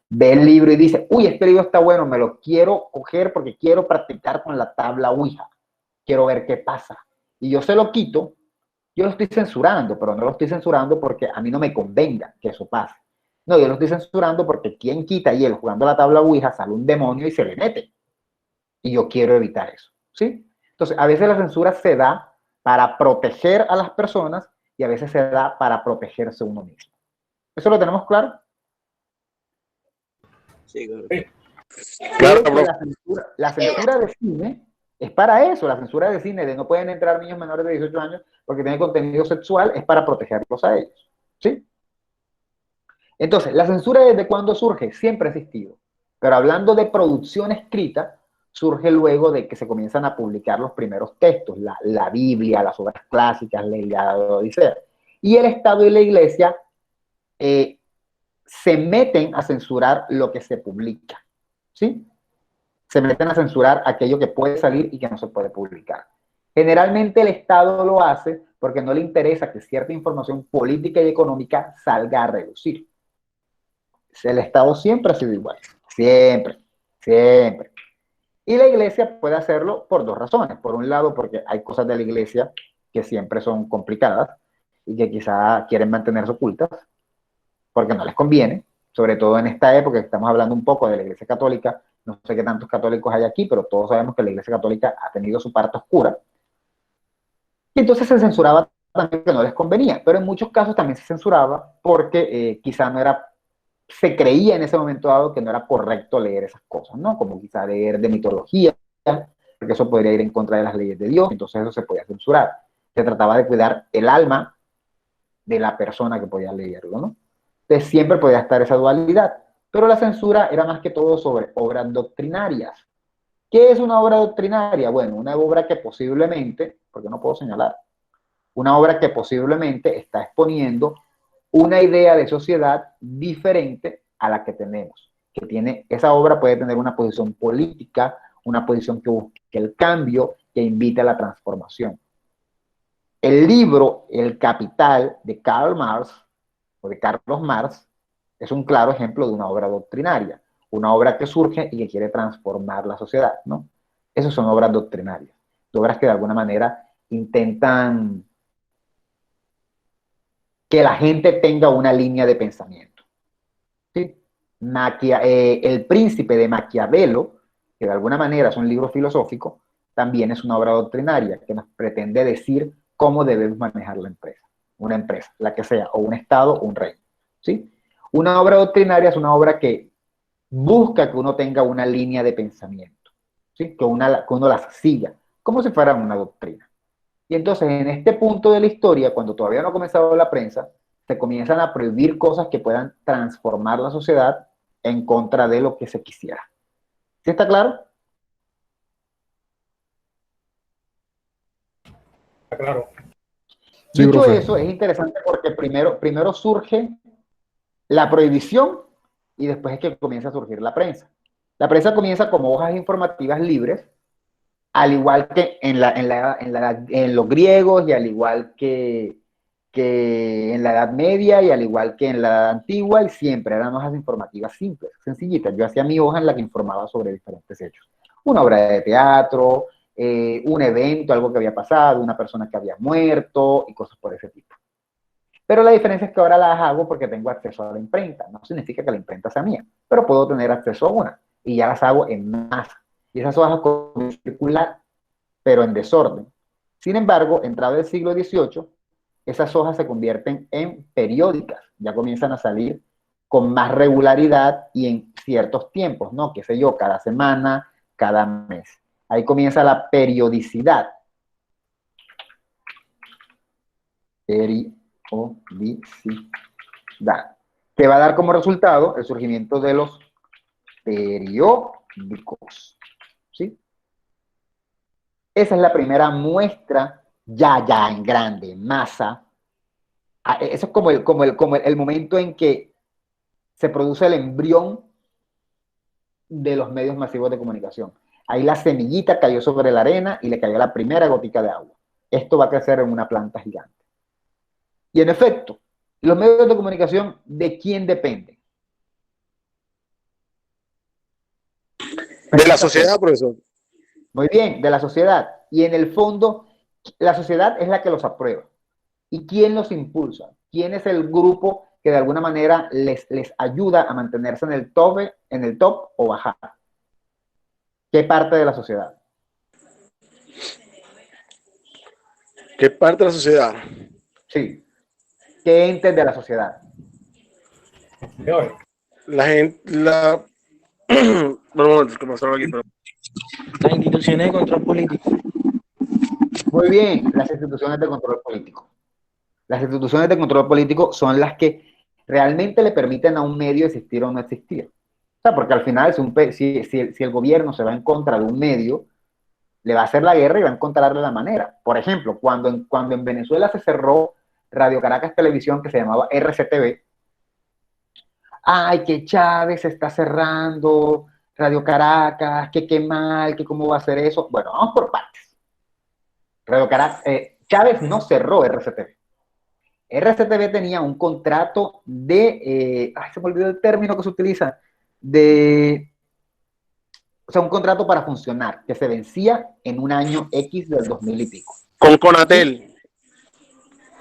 Speaker 1: Ve el libro y dice, uy, este libro está bueno, me lo quiero coger porque quiero practicar con la tabla Ouija. Quiero ver qué pasa. Y yo se lo quito, yo lo estoy censurando, pero no lo estoy censurando porque a mí no me convenga que eso pase. No, yo lo estoy censurando porque quien quita y él jugando la tabla Ouija sale un demonio y se le mete. Y yo quiero evitar eso, ¿sí? Entonces, a veces la censura se da para proteger a las personas y a veces se da para protegerse uno mismo. ¿Eso lo tenemos claro?
Speaker 8: Sí, claro.
Speaker 2: Claro,
Speaker 1: Pero la censura de cine es para eso. La censura de cine de no pueden entrar niños menores de 18 años porque tienen contenido sexual es para protegerlos a ellos, ¿sí? Entonces, ¿la censura desde cuándo surge? Siempre ha existido. Pero hablando de producción escrita, surge luego de que se comienzan a publicar los primeros textos, la Biblia, las obras clásicas, la Ilíada, la Odisea. Y el Estado y la Iglesia se meten a censurar lo que se publica, ¿sí? Se meten a censurar aquello que puede salir y que no se puede publicar. Generalmente el Estado lo hace porque no le interesa que cierta información política y económica salga a relucir. El Estado siempre ha sido igual, siempre, siempre. Y la Iglesia puede hacerlo por dos razones. Por un lado, porque hay cosas de la Iglesia que siempre son complicadas y que quizá quieren mantenerse ocultas, porque no les conviene, sobre todo en esta época que estamos hablando un poco de la Iglesia Católica. No sé qué tantos católicos hay aquí, pero todos sabemos que la Iglesia Católica ha tenido su parte oscura. Y entonces se censuraba también que no les convenía, pero en muchos casos también se censuraba porque quizá no era, se creía en ese momento dado que no era correcto leer esas cosas, ¿no? Como quizá leer de mitología, porque eso podría ir en contra de las leyes de Dios, entonces eso se podía censurar. Se trataba de cuidar el alma de la persona que podía leerlo, ¿no? Entonces siempre podía estar esa dualidad, pero la censura era más que todo sobre obras doctrinarias. ¿Qué es una obra doctrinaria? Bueno, una obra que posiblemente, porque no puedo señalar, una obra que posiblemente está exponiendo una idea de sociedad diferente a la que tenemos. Que tiene, esa obra puede tener una posición política, una posición que busque el cambio, que invite a la transformación. El libro El Capital de Karl Marx, o de Carlos Marx, es un claro ejemplo de una obra doctrinaria, una obra que surge y que quiere transformar la sociedad, ¿no? Esas son obras doctrinarias, obras que de alguna manera intentan que la gente tenga una línea de pensamiento, ¿sí? El Príncipe de Maquiavelo, que de alguna manera es un libro filosófico, también es una obra doctrinaria que nos pretende decir cómo debemos manejar la empresa, una empresa, la que sea, o un Estado o un reino, ¿sí? Una obra doctrinaria es una obra que busca que uno tenga una línea de pensamiento, ¿sí? Que uno las siga, como si fuera una doctrina. Y entonces, en este punto de la historia, cuando todavía no ha comenzado la prensa, se comienzan a prohibir cosas que puedan transformar la sociedad en contra de lo que se quisiera. ¿Sí está claro?
Speaker 7: Claro.
Speaker 2: Sí,
Speaker 1: Dicho
Speaker 2: profe.
Speaker 1: eso, es interesante porque primero surge la prohibición y después es que comienza a surgir la prensa. La prensa comienza como hojas informativas libres al igual que en los griegos y al igual que en la Edad Media y al igual que en la Edad Antigua, y siempre eran hojas informativas simples, sencillitas. Yo hacía mi hoja en la que informaba sobre diferentes hechos. Una obra de teatro, un evento, algo que había pasado, una persona que había muerto y cosas por ese tipo. Pero la diferencia es que ahora las hago porque tengo acceso a la imprenta. No significa que la imprenta sea mía, pero puedo tener acceso a una y ya las hago en masa. Y esas hojas comienzan a circular, pero en desorden. Sin embargo, entrado el siglo XVIII, esas hojas se convierten en periódicas, ya comienzan a salir con más regularidad y en ciertos tiempos, ¿no? Qué sé yo, cada semana, cada mes. Ahí comienza la periodicidad. Periodicidad, que va a dar como resultado el surgimiento de los periódicos, ¿sí? Esa es la primera muestra ya en grande, en masa. Eso es como el momento en que se produce el embrión de los medios masivos de comunicación. Ahí la semillita cayó sobre la arena y le cayó la primera gotica de agua. Esto va a crecer en una planta gigante. Y en efecto, los medios de comunicación, ¿de quién dependen?
Speaker 2: De la sociedad, profesor.
Speaker 1: Muy bien, de la sociedad. Y en el fondo, la sociedad es la que los aprueba. ¿Y quién los impulsa? ¿Quién es el grupo que de alguna manera les ayuda a mantenerse en el top o bajar? ¿Qué parte de la sociedad?
Speaker 2: ¿Qué parte de la sociedad?
Speaker 1: Sí. ¿Qué entes de la sociedad?
Speaker 2: La gente,
Speaker 6: Las instituciones de control político.
Speaker 1: Muy bien, las instituciones de control político. Las instituciones de control político son las que realmente le permiten a un medio existir o no existir. O sea, porque al final, si el gobierno se va en contra de un medio, le va a hacer la guerra y va a encontrarle la manera. Por ejemplo, cuando en Venezuela se cerró Radio Caracas Televisión, que se llamaba RCTV, ¡ay, que Chávez se está cerrando Radio Caracas, que qué mal, que cómo va a hacer eso! Bueno, vamos por partes. Radio Caracas, Chávez no cerró RCTV. RCTV tenía un contrato de, se me olvidó el término que se utiliza, o sea, un contrato para funcionar, que se vencía en un año X del 2000 y pico.
Speaker 2: Con Conatel.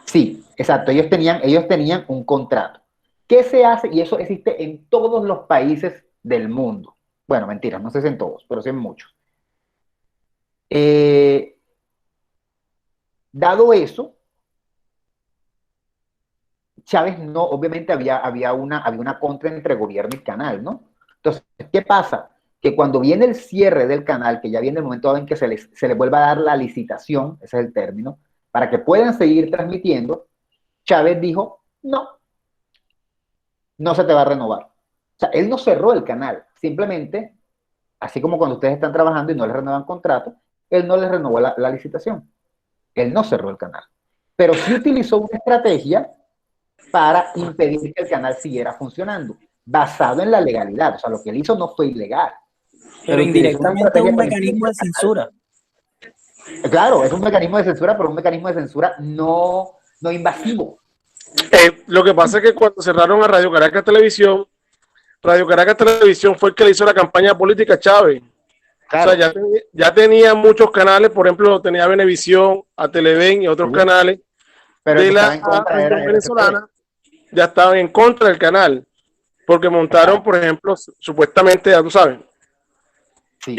Speaker 1: Sí, exacto, ellos tenían un contrato. ¿Qué se hace? Y eso existe en todos los países del mundo. Bueno, mentira, no sé si en todos, pero sí en muchos. Dado eso, Chávez no, obviamente había una contra entre gobierno y canal, ¿no? Entonces, ¿qué pasa? Que cuando viene el cierre del canal, que ya viene el momento en que se les vuelva a dar la licitación, ese es el término, para que puedan seguir transmitiendo, Chávez dijo, no se te va a renovar. O sea, él no cerró el canal, simplemente, así como cuando ustedes están trabajando y no les renuevan contrato, él no les renovó la licitación. Él no cerró el canal. Pero sí utilizó una estrategia para impedir que el canal siguiera funcionando, basado en la legalidad. O sea, lo que él hizo no fue ilegal.
Speaker 6: Pero indirectamente es un mecanismo de censura.
Speaker 1: Claro, es un mecanismo de censura, pero un mecanismo de censura no invasivo.
Speaker 2: Lo que pasa es que cuando cerraron a Radio Caracas Televisión fue el que le hizo la campaña política a Chávez. Claro. O sea, ya tenía muchos canales, por ejemplo, tenía Venevisión, a Televen y otros canales. Pero de la región venezolana ya estaban en contra del canal, porque montaron, por ejemplo, supuestamente, ya tú sabes. Sí.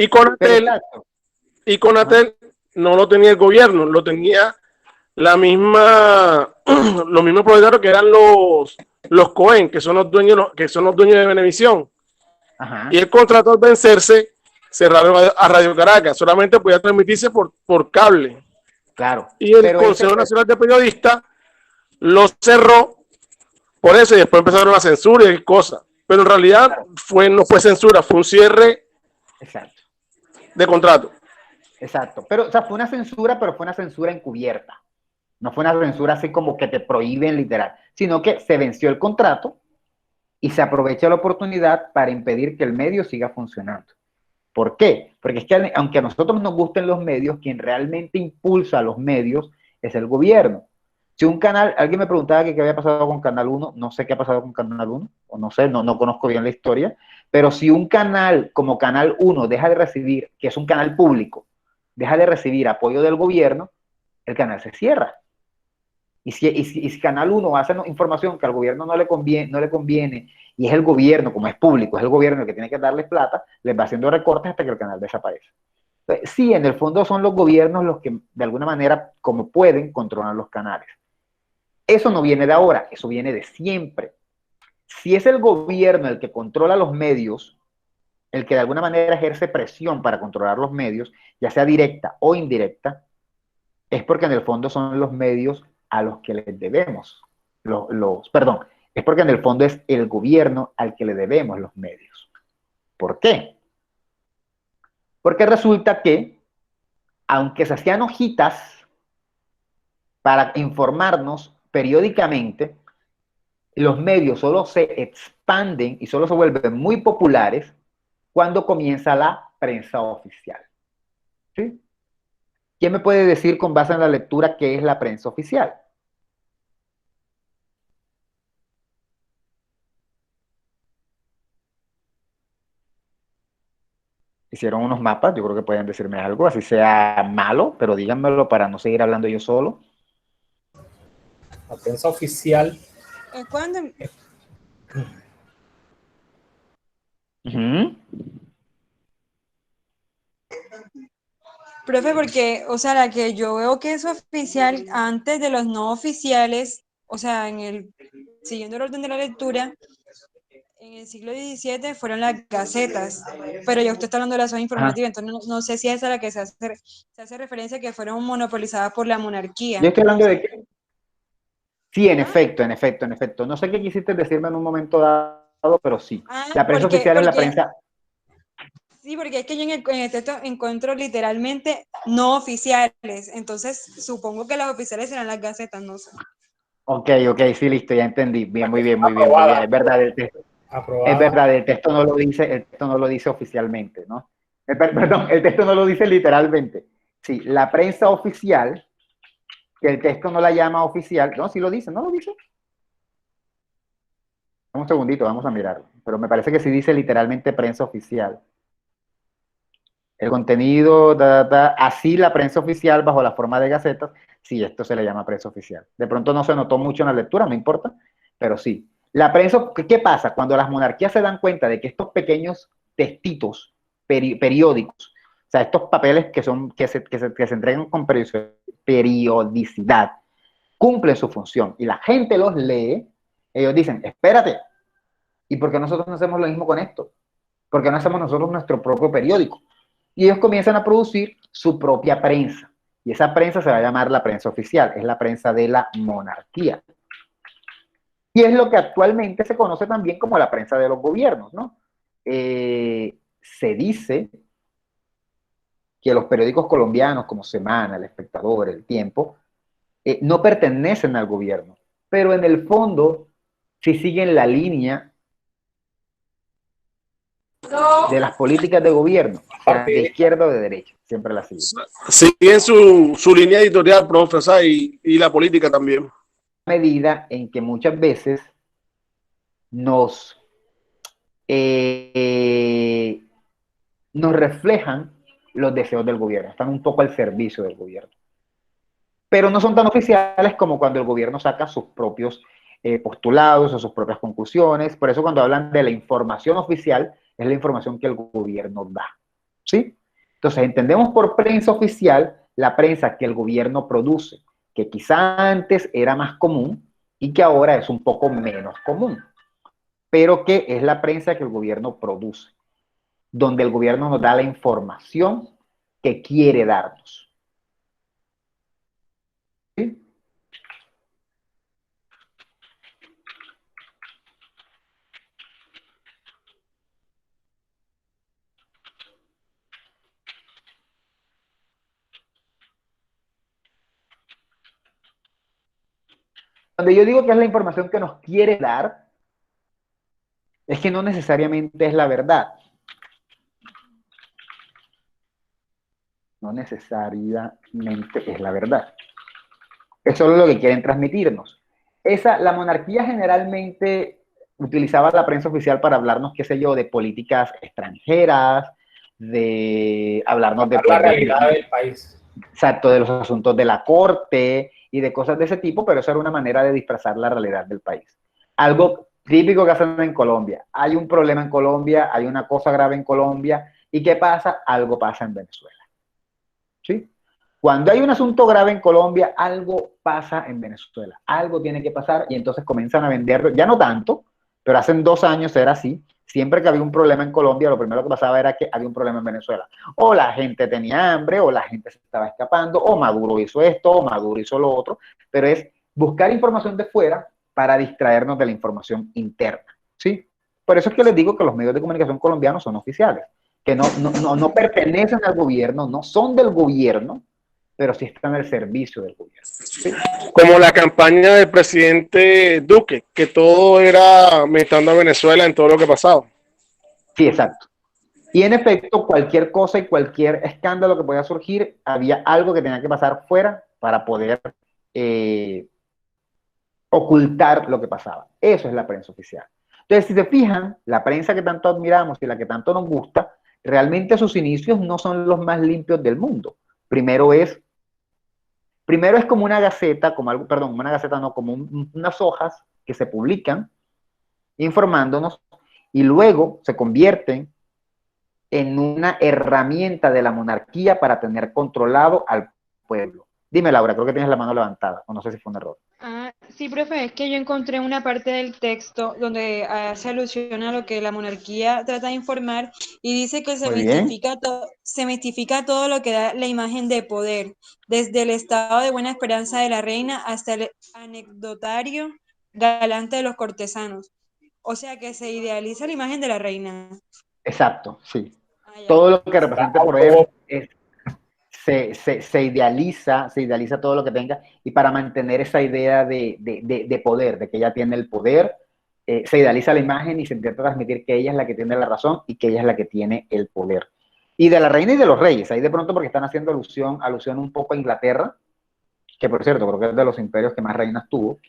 Speaker 2: Y Conatel no lo tenía el gobierno, lo tenía los mismos propietarios que eran los Cohen, que son los dueños de Venevisión. Ajá. Y el contrato al vencerse cerraron a Radio Caracas, solamente podía transmitirse por cable.
Speaker 1: Claro.
Speaker 2: Y el Consejo Nacional de Periodistas lo cerró por eso, y después empezaron la censura y cosas. Pero en realidad no fue censura, fue un cierre de contrato.
Speaker 1: Exacto. Pero, o sea, fue una censura, pero fue una censura encubierta. No fue una censura así como que te prohíben literal, sino que se venció el contrato y se aprovecha la oportunidad para impedir que el medio siga funcionando. ¿Por qué? Porque es que aunque a nosotros nos gusten los medios, quien realmente impulsa a los medios es el gobierno. Si un canal, alguien me preguntaba que qué había pasado con Canal 1, no sé qué ha pasado con Canal 1, o no sé, no conozco bien la historia, pero si un canal como Canal 1 deja de recibir, que es un canal público, deja de recibir apoyo del gobierno, el canal se cierra. Y si Canal 1 hace información que al gobierno no le conviene, y es el gobierno, como es público, es el gobierno el que tiene que darles plata, les va haciendo recortes hasta que el canal desaparece. Entonces, sí, en el fondo son los gobiernos los que de alguna manera, como pueden, controlan los canales. Eso no viene de ahora, eso viene de siempre. Si es el gobierno el que controla los medios, el que de alguna manera ejerce presión para controlar los medios, ya sea directa o indirecta, es porque en el fondo son los medios a los que les debemos. Perdón, es porque en el fondo es el gobierno al que le debemos los medios. ¿Por qué? Porque resulta que, aunque se hacían hojitas para informarnos periódicamente, los medios solo se expanden y solo se vuelven muy populares cuando comienza la prensa oficial. ¿Sí? ¿Quién me puede decir con base en la lectura qué es la prensa oficial? Hicieron unos mapas, yo creo que pueden decirme algo, así sea malo, pero díganmelo para no seguir hablando yo solo.
Speaker 7: La prensa oficial.
Speaker 3: ¿Cuándo? Profe, porque, o sea, la que yo veo que es oficial antes de los no oficiales, o sea, siguiendo el orden de la lectura, en el siglo XVII fueron las gacetas, pero ya usted está hablando de la zona informativa, entonces no sé si esa es a la que se hace referencia, que fueron monopolizadas por la monarquía.
Speaker 1: Yo estoy hablando de que... Sí, en efecto. No sé qué quisiste decirme en un momento dado, pero sí. La prensa oficial es la prensa...
Speaker 3: Sí, porque es que yo en el texto encuentro literalmente no oficiales, entonces supongo que las oficiales serán las gacetas, no sé.
Speaker 1: Ok, sí, listo, ya entendí. Bien, muy bien. Es verdad, el texto.
Speaker 7: Aprobada.
Speaker 1: Es verdad, el texto no lo dice oficialmente, ¿no? Perdón, el texto no lo dice literalmente. Sí, la prensa oficial, que el texto no la llama oficial, no, sí lo dice, ¿no lo dice? Un segundito, vamos a mirarlo. Pero me parece que sí dice literalmente prensa oficial. El contenido, así la prensa oficial bajo la forma de gacetas, sí, esto se le llama prensa oficial. De pronto no se notó mucho en la lectura, no importa, pero sí. La prensa, ¿qué pasa? Cuando las monarquías se dan cuenta de que estos pequeños textitos periódicos, o sea, estos papeles que se entregan con periodicidad, cumplen su función y la gente los lee, ellos dicen, espérate, ¿y por qué nosotros no hacemos lo mismo con esto? ¿Por qué no hacemos nosotros nuestro propio periódico? Y ellos comienzan a producir su propia prensa. Y esa prensa se va a llamar la prensa oficial, es la prensa de la monarquía. Y es lo que actualmente se conoce también como la prensa de los gobiernos, ¿no? Se dice que los periódicos colombianos como Semana, El Espectador, El Tiempo, no pertenecen al gobierno, pero en el fondo sí siguen la línea de las políticas de gobierno, sean de izquierda o de derecha, siempre la siguen.
Speaker 2: Siguen su línea editorial, profe, y la política también.
Speaker 1: Medida en que muchas veces nos reflejan los deseos del gobierno, están un poco al servicio del gobierno. Pero no son tan oficiales como cuando el gobierno saca sus propios postulados o sus propias conclusiones. Por eso cuando hablan de la información oficial, es la información que el gobierno da. ¿Sí? Entonces entendemos por prensa oficial la prensa que el gobierno produce, que quizá antes era más común y que ahora es un poco menos común, pero que es la prensa que el gobierno produce, donde el gobierno nos da la información que quiere darnos. ¿Sí? Cuando yo digo que es la información que nos quiere dar, es que no necesariamente es la verdad. no necesariamente es la verdad. Eso es lo que quieren transmitirnos. La monarquía generalmente utilizaba la prensa oficial para hablarnos, qué sé yo, de políticas extranjeras, de hablarnos de
Speaker 7: la realidad del país.
Speaker 1: Exacto, de los asuntos de la corte y de cosas de ese tipo, pero eso era una manera de disfrazar la realidad del país. Algo típico que hacen en Colombia. Hay un problema en Colombia, hay una cosa grave en Colombia, ¿y qué pasa? Algo pasa en Venezuela. ¿Sí? Cuando hay un asunto grave en Colombia, algo pasa en Venezuela. Algo tiene que pasar y entonces comienzan a venderlo. Ya no tanto, pero hace 2 años era así. Siempre que había un problema en Colombia, lo primero que pasaba era que había un problema en Venezuela. O la gente tenía hambre, o la gente se estaba escapando, o Maduro hizo esto, o Maduro hizo lo otro. Pero es buscar información de fuera para distraernos de la información interna. ¿Sí? Por eso es que les digo que los medios de comunicación colombianos son oficiales, que no pertenecen al gobierno, no son del gobierno, pero sí están al servicio del gobierno. ¿Sí?
Speaker 2: Como la campaña del presidente Duque, que todo era metiendo a Venezuela en todo lo que pasaba.
Speaker 1: Sí, exacto. Y en efecto, cualquier cosa y cualquier escándalo que pueda surgir, había algo que tenía que pasar fuera para poder ocultar lo que pasaba. Eso es la prensa oficial. Entonces, si se fijan, la prensa que tanto admiramos y la que tanto nos gusta, realmente sus inicios no son los más limpios del mundo. Primero es como una gaceta, como unas hojas que se publican informándonos y luego se convierten en una herramienta de la monarquía para tener controlado al pueblo. Dime, Laura, creo que tienes la mano levantada, o no sé si fue un error.
Speaker 3: Sí, profe, es que yo encontré una parte del texto donde hace alusión a lo que la monarquía trata de informar y dice que se mistifica todo lo que da la imagen de poder, desde el estado de buena esperanza de la reina hasta el anecdotario galante de los cortesanos. O sea que se idealiza la imagen de la reina.
Speaker 1: Exacto, sí. Todo lo que represente poder se idealiza todo lo que tenga, y para mantener esa idea de poder, de que ella tiene el poder, se idealiza la imagen y se intenta transmitir que ella es la que tiene la razón y que ella es la que tiene el poder. Y de la reina y de los reyes, ahí de pronto porque están haciendo alusión un poco a Inglaterra, que por cierto creo que es de los imperios que más reinas tuvo,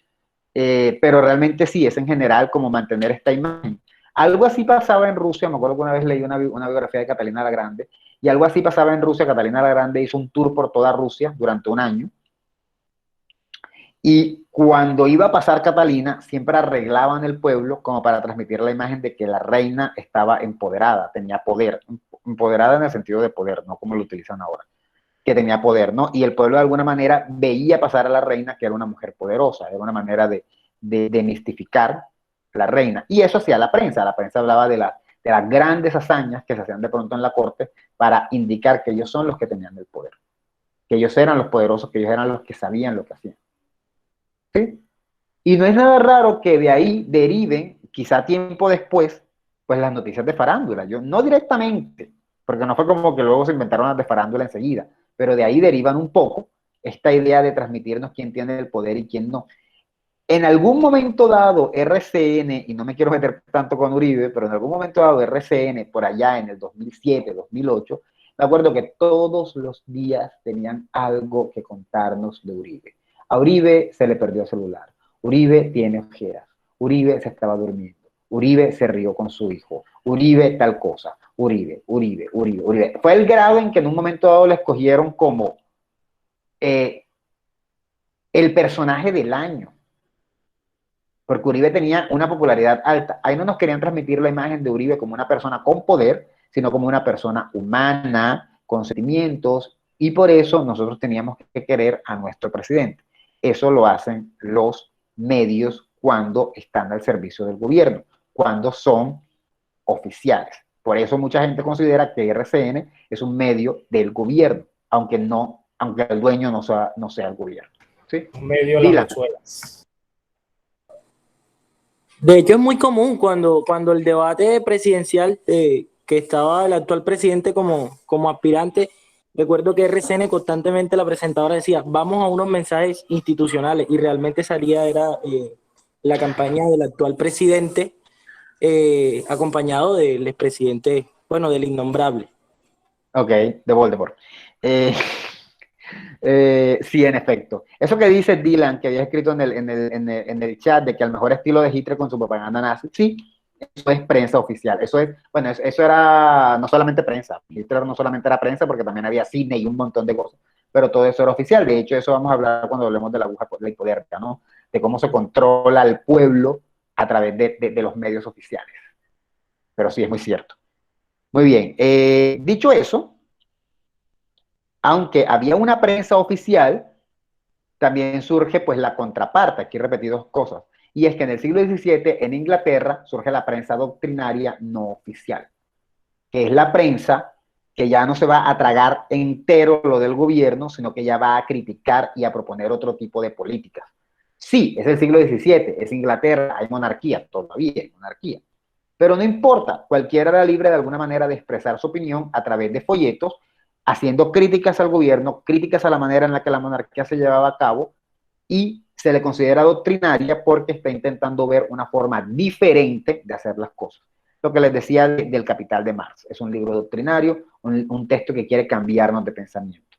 Speaker 1: pero realmente sí, es en general como mantener esta imagen. Algo así pasaba en Rusia, me acuerdo que una vez leí una biografía de Catalina la Grande, y algo así pasaba en Rusia. Catalina la Grande hizo un tour por toda Rusia durante un año, y cuando iba a pasar Catalina, siempre arreglaban el pueblo como para transmitir la imagen de que la reina estaba empoderada, tenía poder, empoderada en el sentido de poder, no como lo utilizan ahora, que tenía poder, ¿no? Y el pueblo de alguna manera veía pasar a la reina que era una mujer poderosa, era una manera de mistificar la reina. Y eso hacía la prensa hablaba de las grandes hazañas que se hacían de pronto en la corte para indicar que ellos son los que tenían el poder, que ellos eran los poderosos, que ellos eran los que sabían lo que hacían. ¿Sí? Y no es nada raro que de ahí deriven, quizá tiempo después, pues las noticias de farándula. No directamente, porque no fue como que luego se inventaron las de farándula enseguida, pero de ahí derivan un poco esta idea de transmitirnos quién tiene el poder y quién no. En algún momento dado, RCN, y no me quiero meter tanto con Uribe, pero en algún momento dado, RCN, por allá en el 2007, 2008, me acuerdo que todos los días tenían algo que contarnos de Uribe. A Uribe se le perdió el celular, Uribe tiene ojeras, Uribe se estaba durmiendo, Uribe se rió con su hijo, Uribe tal cosa, Uribe. Fue el grado en que en un momento dado le escogieron como el personaje del año, porque Uribe tenía una popularidad alta. Ahí no nos querían transmitir la imagen de Uribe como una persona con poder, sino como una persona humana, con sentimientos, y por eso nosotros teníamos que querer a nuestro presidente. Eso lo hacen los medios cuando están al servicio del gobierno, cuando son oficiales. Por eso mucha gente considera que RCN es un medio del gobierno, aunque el dueño no sea el gobierno. ¿Sí?
Speaker 7: Un medio de las muchuelas.
Speaker 6: De hecho, es muy común cuando el debate presidencial que estaba el actual presidente como aspirante, recuerdo que RCN constantemente la presentadora decía, vamos a unos mensajes institucionales, y realmente era la campaña del actual presidente acompañado del expresidente, bueno, del innombrable.
Speaker 1: Ok, de Voldemort. Eh, sí, en efecto. Eso que dice Dylan, que había escrito en el chat, de que al mejor estilo de Hitler con su propaganda nazi, sí, eso es prensa oficial. Eso es, bueno, eso era no solamente prensa. Hitler no solamente era prensa, porque también había cine y un montón de cosas, pero todo eso era oficial. De hecho, eso vamos a hablar cuando hablemos de la aguja hipodérmica, ¿no? De cómo se controla al pueblo a través de los medios oficiales. Pero sí, es muy cierto. Muy bien. Dicho eso, aunque había una prensa oficial, también surge pues la contraparte. Aquí repetí dos cosas. Y es que en el siglo XVII en Inglaterra surge la prensa doctrinaria no oficial, que es la prensa que ya no se va a tragar entero lo del gobierno, sino que ya va a criticar y a proponer otro tipo de políticas. Sí, es el siglo XVII, es Inglaterra, hay monarquía, todavía hay monarquía. Pero no importa, cualquiera era libre de alguna manera de expresar su opinión a través de folletos, haciendo críticas al gobierno, críticas a la manera en la que la monarquía se llevaba a cabo, y se le considera doctrinaria porque está intentando ver una forma diferente de hacer las cosas. Lo que les decía del Capital de Marx, es un libro doctrinario, un texto que quiere cambiarnos de pensamiento.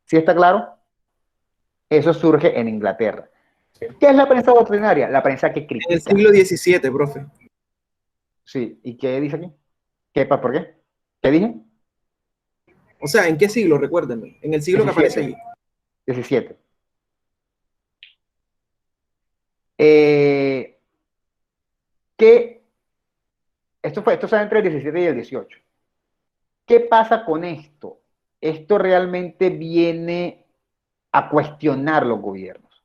Speaker 1: ¿Sí está claro? Eso surge en Inglaterra. ¿Qué es la prensa doctrinaria? La prensa que critica.
Speaker 11: En el siglo XVII, profe.
Speaker 1: Sí, ¿y qué dice aquí? ¿Por qué? ¿Qué dije?
Speaker 11: O sea, ¿en qué siglo? Recuérdenme. En el siglo 17. Que aparece ahí.
Speaker 1: 17. Esto sale entre el 17 y el 18. ¿Qué pasa con esto? Esto realmente viene a cuestionar los gobiernos.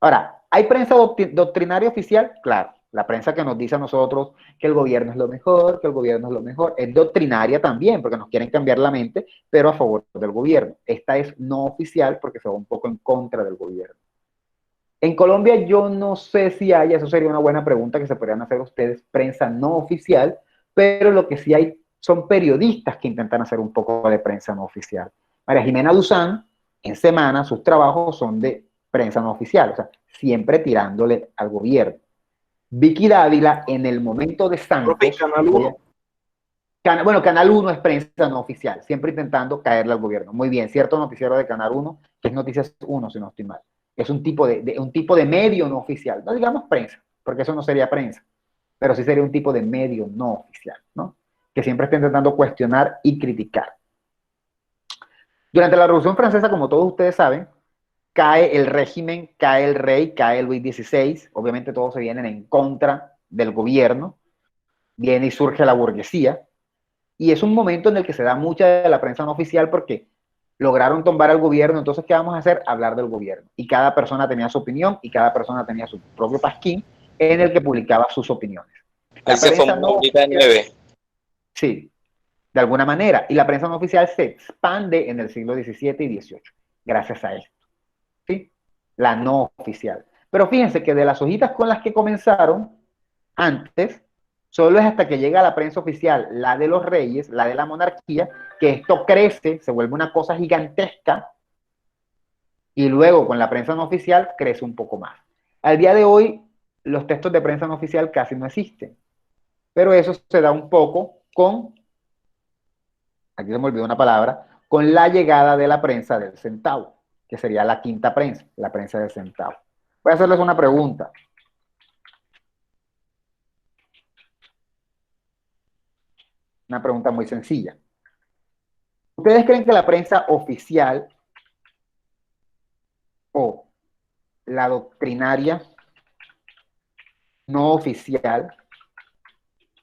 Speaker 1: Ahora, ¿hay prensa doctrinaria oficial? Claro, la prensa que nos dice a nosotros que el gobierno es lo mejor, que el gobierno es lo mejor, es doctrinaria también, porque nos quieren cambiar la mente, pero a favor del gobierno. Esta es no oficial porque se va un poco en contra del gobierno. En Colombia yo no sé si hay, eso sería una buena pregunta que se podrían hacer ustedes, prensa no oficial, pero lo que sí hay son periodistas que intentan hacer un poco de prensa no oficial. María Jimena Duzán, en Semana, sus trabajos son de prensa no oficial, o sea, siempre tirándole al gobierno. Vicky Dávila, en el momento de Santos...
Speaker 11: Canal 1.
Speaker 1: Bueno, Canal 1 es prensa no oficial, siempre intentando caerle al gobierno. Muy bien, cierto noticiero de Canal 1, que es Noticias 1, si no estoy mal. Es un tipo de medio no oficial, no digamos prensa, porque eso no sería prensa, pero sí sería un tipo de medio no oficial, ¿no? Que siempre está intentando cuestionar y criticar. Durante la Revolución Francesa, como todos ustedes saben, cae el régimen, cae el rey, cae Luis XVI, obviamente todos se vienen en contra del gobierno, viene y surge la burguesía, y es un momento en el que se da mucha de la prensa no oficial porque lograron tumbar al gobierno, entonces ¿qué vamos a hacer? Hablar del gobierno. Y cada persona tenía su opinión y cada persona tenía su propio pasquín en el que publicaba sus opiniones.
Speaker 9: Ahí se fue una bolita de nieve.
Speaker 1: Sí, de alguna manera. Y la prensa no oficial se expande en el siglo XVII y XVIII, gracias a esto. ¿Sí? La no oficial. Pero fíjense que de las hojitas con las que comenzaron antes, solo es hasta que llega la prensa oficial, la de los reyes, la de la monarquía, que esto crece, se vuelve una cosa gigantesca, y luego con la prensa no oficial crece un poco más. Al día de hoy, los textos de prensa no oficial casi no existen, pero eso se da un poco con, aquí se me olvidó una palabra, con la llegada de la prensa del centavo, que sería la quinta prensa, la prensa del centavo. Voy a hacerles una pregunta. Una pregunta muy sencilla. ¿Ustedes creen que la prensa oficial o la doctrinaria no oficial,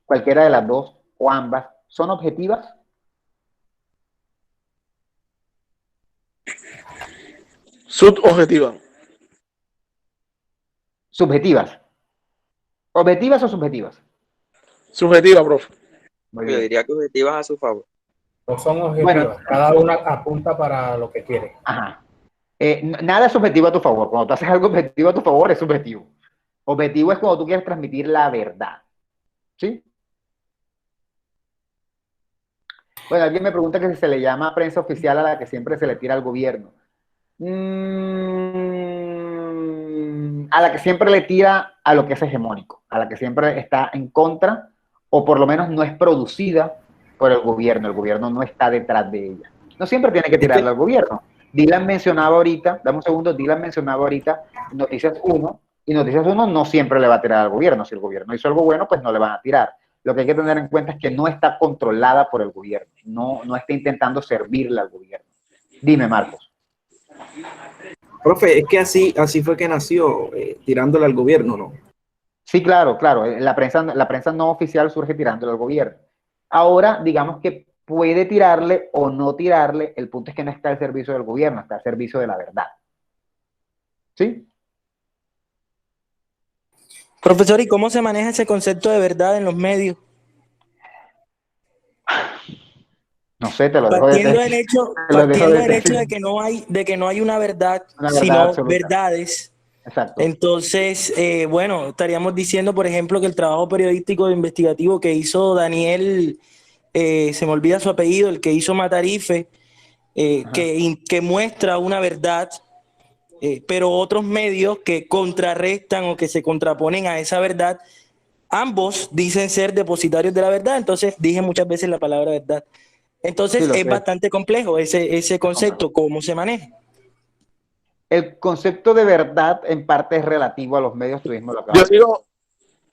Speaker 1: cualquiera de las dos o ambas, son objetivas?
Speaker 2: Subobjetiva.
Speaker 1: Subjetivas. ¿Objetivas o subjetivas?
Speaker 2: Subjetiva, profe.
Speaker 9: Yo diría que objetivas a su favor.
Speaker 7: No son objetivas, bueno, cada una apunta para lo que quiere.
Speaker 1: Ajá. Nada es subjetivo a tu favor. Cuando tú haces algo objetivo a tu favor, es subjetivo. Objetivo es cuando tú quieres transmitir la verdad. ¿Sí? Bueno, alguien me pregunta que si se le llama prensa oficial a la que siempre se le tira al gobierno. A la que siempre le tira a lo que es hegemónico, a la que siempre está en contra, o por lo menos no es producida por el gobierno no está detrás de ella. No siempre tiene que tirarle al gobierno. Dylan mencionaba ahorita, dame un segundo, Dylan mencionaba ahorita Noticias 1, y Noticias 1 no siempre le va a tirar al gobierno. Si el gobierno hizo algo bueno, pues no le van a tirar. Lo que hay que tener en cuenta es que no está controlada por el gobierno, no está intentando servirle al gobierno. Dime, Marcos.
Speaker 11: Profe, es que así fue que nació, tirándole al gobierno, ¿no?
Speaker 1: Sí, claro. La prensa no oficial surge tirándole al gobierno. Ahora, digamos que puede tirarle o no tirarle, el punto es que no está al servicio del gobierno, está al servicio de la verdad. ¿Sí?
Speaker 6: Profesor, ¿y cómo se maneja ese concepto de verdad en los medios?
Speaker 1: No sé, te lo dejo
Speaker 6: Partiendo del hecho
Speaker 1: de
Speaker 6: de que no hay una verdad,
Speaker 1: una verdad
Speaker 6: sino
Speaker 1: absoluta.
Speaker 6: verdades.
Speaker 1: Exacto.
Speaker 6: Entonces, bueno, estaríamos diciendo, por ejemplo, que el trabajo periodístico e investigativo que hizo Daniel, se me olvida su apellido, el que hizo Matarife, que muestra una verdad, pero otros medios que contrarrestan o que se contraponen a esa verdad, ambos dicen ser depositarios de la verdad. Entonces, dije muchas veces la palabra verdad. Entonces,
Speaker 1: Sí,
Speaker 6: es bastante complejo ese concepto, cómo se maneja.
Speaker 1: El concepto de verdad en parte es relativo a los medios, tú mismo lo acabas
Speaker 2: Yo
Speaker 1: de decir.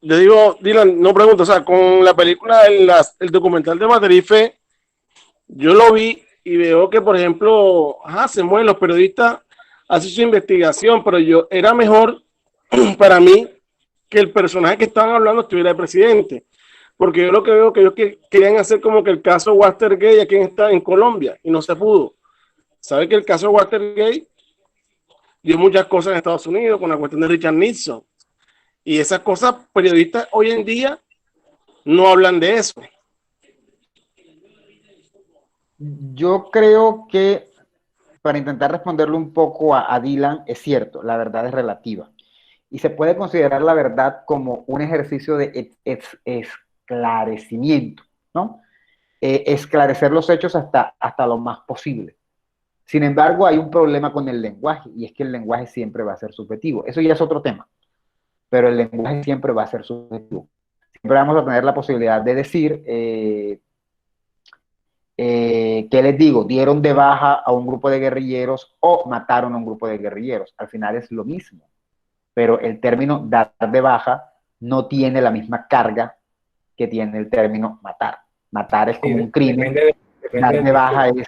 Speaker 2: digo, Dylan, no pregunto, o sea, con la película, el documental de Matarife, yo lo vi y veo que, por ejemplo, se mueven los periodistas, hacen su investigación, pero era mejor para mí que el personaje que estaban hablando estuviera el presidente, porque yo lo que veo que ellos querían hacer como que el caso Watergate aquí está en Colombia y no se pudo. ¿Sabe que el caso Watergate dio muchas cosas en Estados Unidos con la cuestión de Richard Nixon? Y esas cosas, periodistas hoy en día no hablan de eso.
Speaker 1: Yo creo que, para intentar responderle un poco a Dylan, es cierto, la verdad es relativa. Y se puede considerar la verdad como un ejercicio de esclarecimiento, ¿no? Esclarecer los hechos hasta lo más posible. Sin embargo, hay un problema con el lenguaje, y es que el lenguaje siempre va a ser subjetivo. Eso ya es otro tema, pero el lenguaje siempre va a ser subjetivo. Siempre vamos a tener la posibilidad de decir, ¿qué les digo? Dieron de baja a un grupo de guerrilleros o mataron a un grupo de guerrilleros. Al final es lo mismo, pero el término dar de baja no tiene la misma carga que tiene el término matar. Matar es como un crimen, dar de baja es,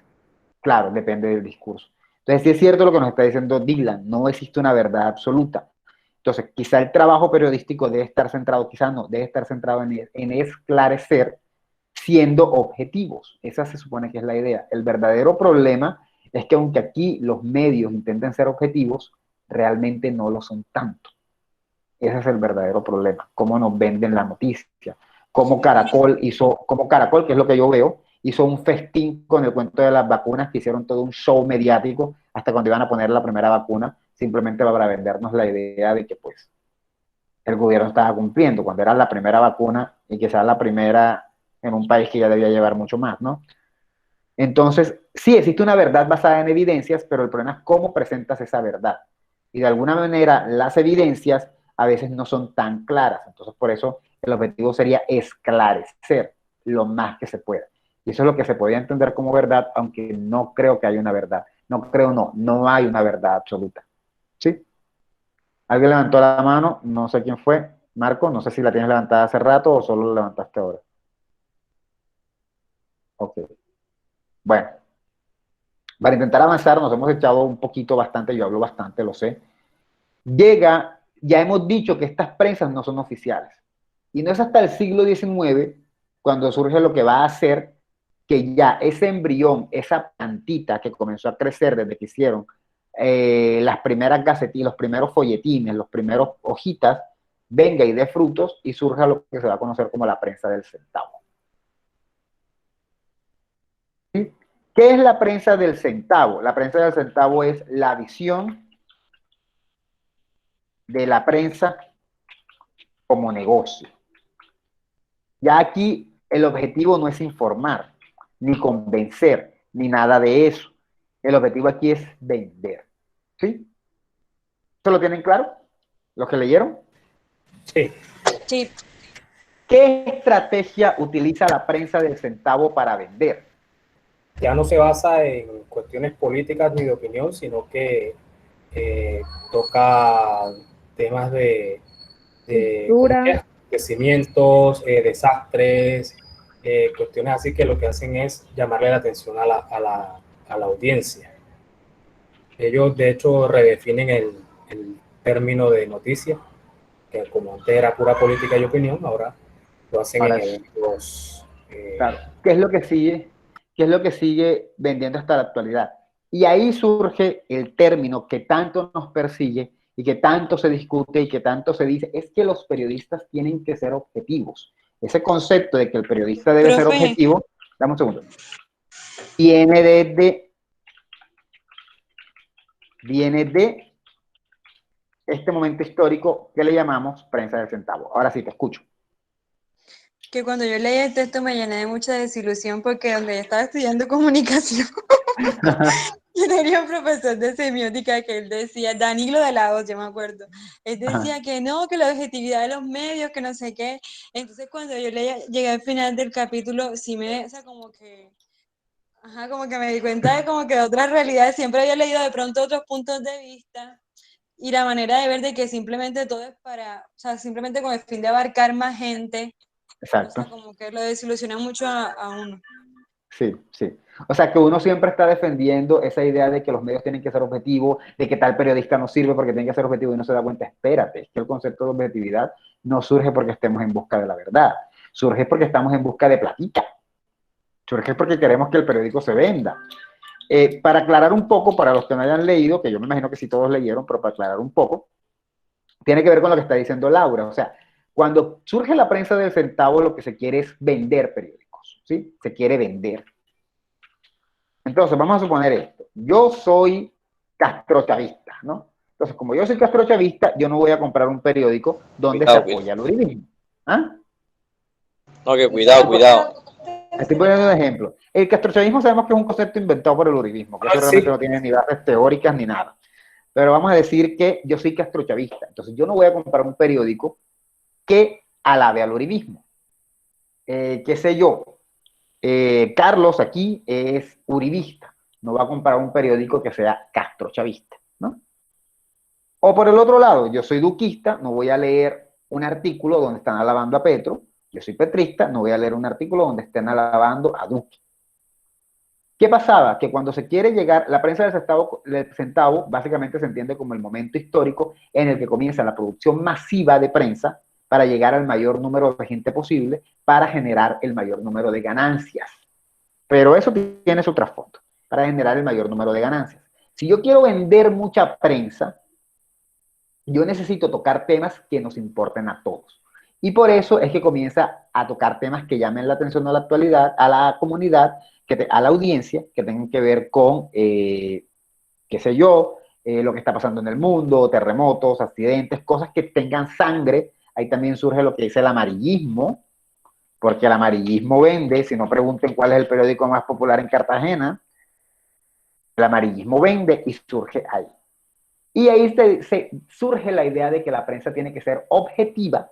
Speaker 1: claro, depende del discurso. Entonces, sí es cierto lo que nos está diciendo Dylan, no existe una verdad absoluta. Entonces, quizá el trabajo periodístico debe estar centrado, quizá no, debe estar centrado en esclarecer siendo objetivos. Esa se supone que es la idea. El verdadero problema es que aunque aquí los medios intenten ser objetivos, realmente no lo son tanto. Ese es el verdadero problema. Cómo nos venden la noticia. Cómo Caracol, que es lo que yo veo, hizo un festín con el cuento de las vacunas, que hicieron todo un show mediático hasta cuando iban a poner la primera vacuna, simplemente para vendernos la idea de que pues el gobierno estaba cumpliendo, cuando era la primera vacuna y que sea la primera en un país que ya debía llevar mucho más, ¿no? Entonces, sí existe una verdad basada en evidencias, pero el problema es cómo presentas esa verdad. Y de alguna manera las evidencias a veces no son tan claras. Entonces, por eso el objetivo sería esclarecer lo más que se pueda. Y eso es lo que se podía entender como verdad, aunque no creo que haya una verdad. No hay una verdad absoluta. ¿Sí? ¿Alguien levantó la mano? No sé quién fue. Marco, no sé si la tienes levantada hace rato o solo la levantaste ahora. Ok. Bueno, para intentar avanzar, nos hemos echado un poquito bastante, yo hablo bastante, lo sé. Ya hemos dicho que estas prensas no son oficiales. Y no es hasta el siglo XIX cuando surge lo que va a hacer que ya ese embrión, esa plantita que comenzó a crecer desde que hicieron las primeras gacetitas, los primeros folletines, los primeros hojitas, venga y dé frutos y surja lo que se va a conocer como la prensa del centavo. ¿Sí? ¿Qué es la prensa del centavo? La prensa del centavo es la visión de la prensa como negocio. Ya aquí el objetivo no es informar, ni convencer, ni nada de eso. El objetivo aquí es vender. ¿Sí? ¿Esto lo tienen claro? ¿Los que leyeron?
Speaker 7: Sí.
Speaker 3: Sí.
Speaker 1: ¿Qué estrategia utiliza la prensa del centavo para vender?
Speaker 7: ya no se basa en cuestiones políticas ni de opinión, sino que toca temas de acontecimientos, desastres, cuestiones así que lo que hacen es llamarle la atención a la audiencia. Ellos, de hecho, redefinen el término de noticia, que como antes era pura política y opinión, ahora lo hacen en eventos.
Speaker 1: Claro. ¿Qué es lo que sigue? ¿Qué es lo que sigue vendiendo hasta la actualidad? Y ahí surge el término que tanto nos persigue y que tanto se discute y que tanto se dice, es que los periodistas tienen que ser objetivos. Ese concepto de que el periodista debe ser objetivo, dame un segundo, viene de este momento histórico que le llamamos prensa del centavo. Ahora sí, te escucho.
Speaker 3: Que cuando yo leí el texto me llené de mucha desilusión porque donde yo estaba estudiando comunicación, yo tenía un profesor de semiótica que él decía, Danilo de la Hoz, yo me acuerdo, él decía que no, que la objetividad de los medios, que no sé qué. Entonces cuando yo llegué al final del capítulo, sí o sea, como que me di cuenta de como que de otras realidades, siempre había leído de pronto otros puntos de vista y la manera de ver de que simplemente todo es o sea, simplemente con el fin de abarcar más gente.
Speaker 1: Exacto.
Speaker 3: O sea, como que lo desilusiona mucho a uno.
Speaker 1: Sí, sí. O sea, que uno siempre está defendiendo esa idea de que los medios tienen que ser objetivos, de que tal periodista no sirve porque tiene que ser objetivo y no se da cuenta, espérate, es que el concepto de objetividad no surge porque estemos en busca de la verdad, surge porque estamos en busca de platica, surge porque queremos que el periódico se venda. Para aclarar un poco, para los que no hayan leído, que yo me imagino que sí todos leyeron, pero para aclarar un poco, tiene que ver con lo que está diciendo Laura. O sea, cuando surge la prensa del centavo, lo que se quiere es vender periódicos, ¿sí? Se quiere vender. Entonces, vamos a suponer esto. Yo soy castrochavista, ¿no? Entonces, como yo soy castrochavista, yo no voy a comprar un periódico donde se apoya el uribismo. ¿Ah?
Speaker 9: Ok, cuidado.
Speaker 1: Estoy poniendo un ejemplo. El castrochavismo sabemos que es un concepto inventado por el uribismo, que eso realmente no tiene ni bases teóricas ni nada. Pero vamos a decir que yo soy castrochavista. Entonces, yo no voy a comprar un periódico que alabe al uribismo. ¿Qué sé yo? Carlos aquí es uribista, no va a comprar un periódico que sea castrochavista, ¿no? O por el otro lado, yo soy duquista, no voy a leer un artículo donde están alabando a Petro, yo soy petrista, no voy a leer un artículo donde estén alabando a Duque. ¿Qué pasaba? Que cuando se quiere llegar, la prensa del centavo básicamente se entiende como el momento histórico en el que comienza la producción masiva de prensa para llegar al mayor número de gente posible, para generar el mayor número de ganancias. Pero eso tiene su trasfondo, para generar el mayor número de ganancias. Si yo quiero vender mucha prensa, yo necesito tocar temas que nos importen a todos. Y por eso es que comienza a tocar temas que llamen la atención a la actualidad, a la comunidad, a la audiencia, que tengan que ver con, qué sé yo, lo que está pasando en el mundo, terremotos, accidentes, cosas que tengan sangre. Ahí también surge lo que dice el amarillismo, porque el amarillismo vende. Si no, pregunten cuál es el periódico más popular en Cartagena. El amarillismo vende y surge ahí. Y ahí surge la idea de que la prensa tiene que ser objetiva,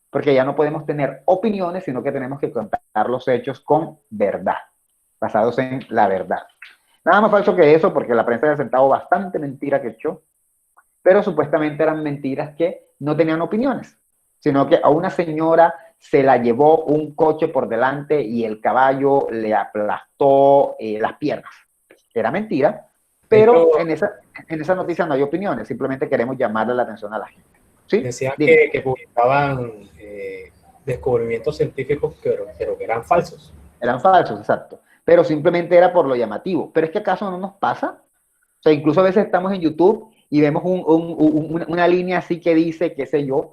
Speaker 1: porque ya no podemos tener opiniones, sino que tenemos que contar los hechos con verdad, basados en la verdad. Nada más falso que eso, porque la prensa del centavo bastante mentira que echó, pero supuestamente eran mentiras que no tenían opiniones, sino que a una señora se la llevó un coche por delante y el caballo le aplastó las piernas. Era mentira, pero en esa noticia no hay opiniones, simplemente queremos llamarle la atención a la gente. ¿Sí?
Speaker 7: Decían que publicaban descubrimientos científicos, pero que eran falsos.
Speaker 1: Eran falsos, exacto. Pero simplemente era por lo llamativo. Pero es que acaso no nos pasa. O sea, incluso a veces estamos en YouTube y vemos una línea así que dice, qué sé yo,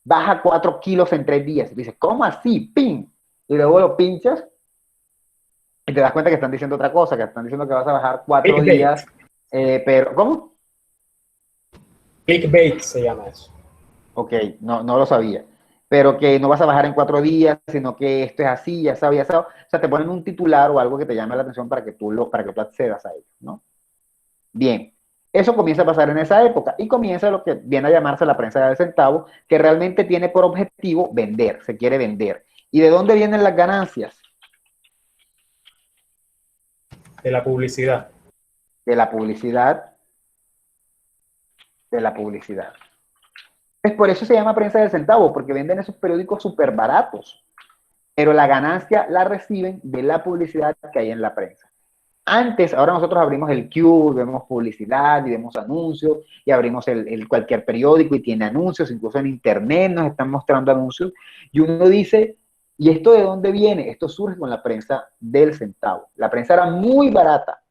Speaker 1: baja 4 kilos en 3 días. Y dices, ¿cómo así? ¡Ping! Y luego lo pinchas y te das cuenta que están diciendo otra cosa, que están diciendo que vas a bajar 4 días. Pero, ¿cómo?
Speaker 7: Clickbait se llama eso.
Speaker 1: Ok, no lo sabía. Pero que no vas a bajar en 4 días, sino que esto es así, ya sabes, ya sabes. O sea, te ponen un titular o algo que te llame la atención para que tú accedas a ello, ¿no? Bien, eso comienza a pasar en esa época y comienza lo que viene a llamarse la prensa del centavo, que realmente tiene por objetivo vender, se quiere vender. ¿Y de dónde vienen las ganancias?
Speaker 7: De la publicidad.
Speaker 1: De la publicidad. De la publicidad. Pues por eso se llama prensa del centavo, porque venden esos periódicos súper baratos, pero la ganancia la reciben de la publicidad que hay en la prensa. Antes, ahora nosotros abrimos el Q, vemos publicidad y vemos anuncios, y abrimos cualquier periódico y tiene anuncios, incluso en internet nos están mostrando anuncios, y uno dice, ¿y esto de dónde viene? Esto surge con la prensa del centavo. La prensa era muy barata,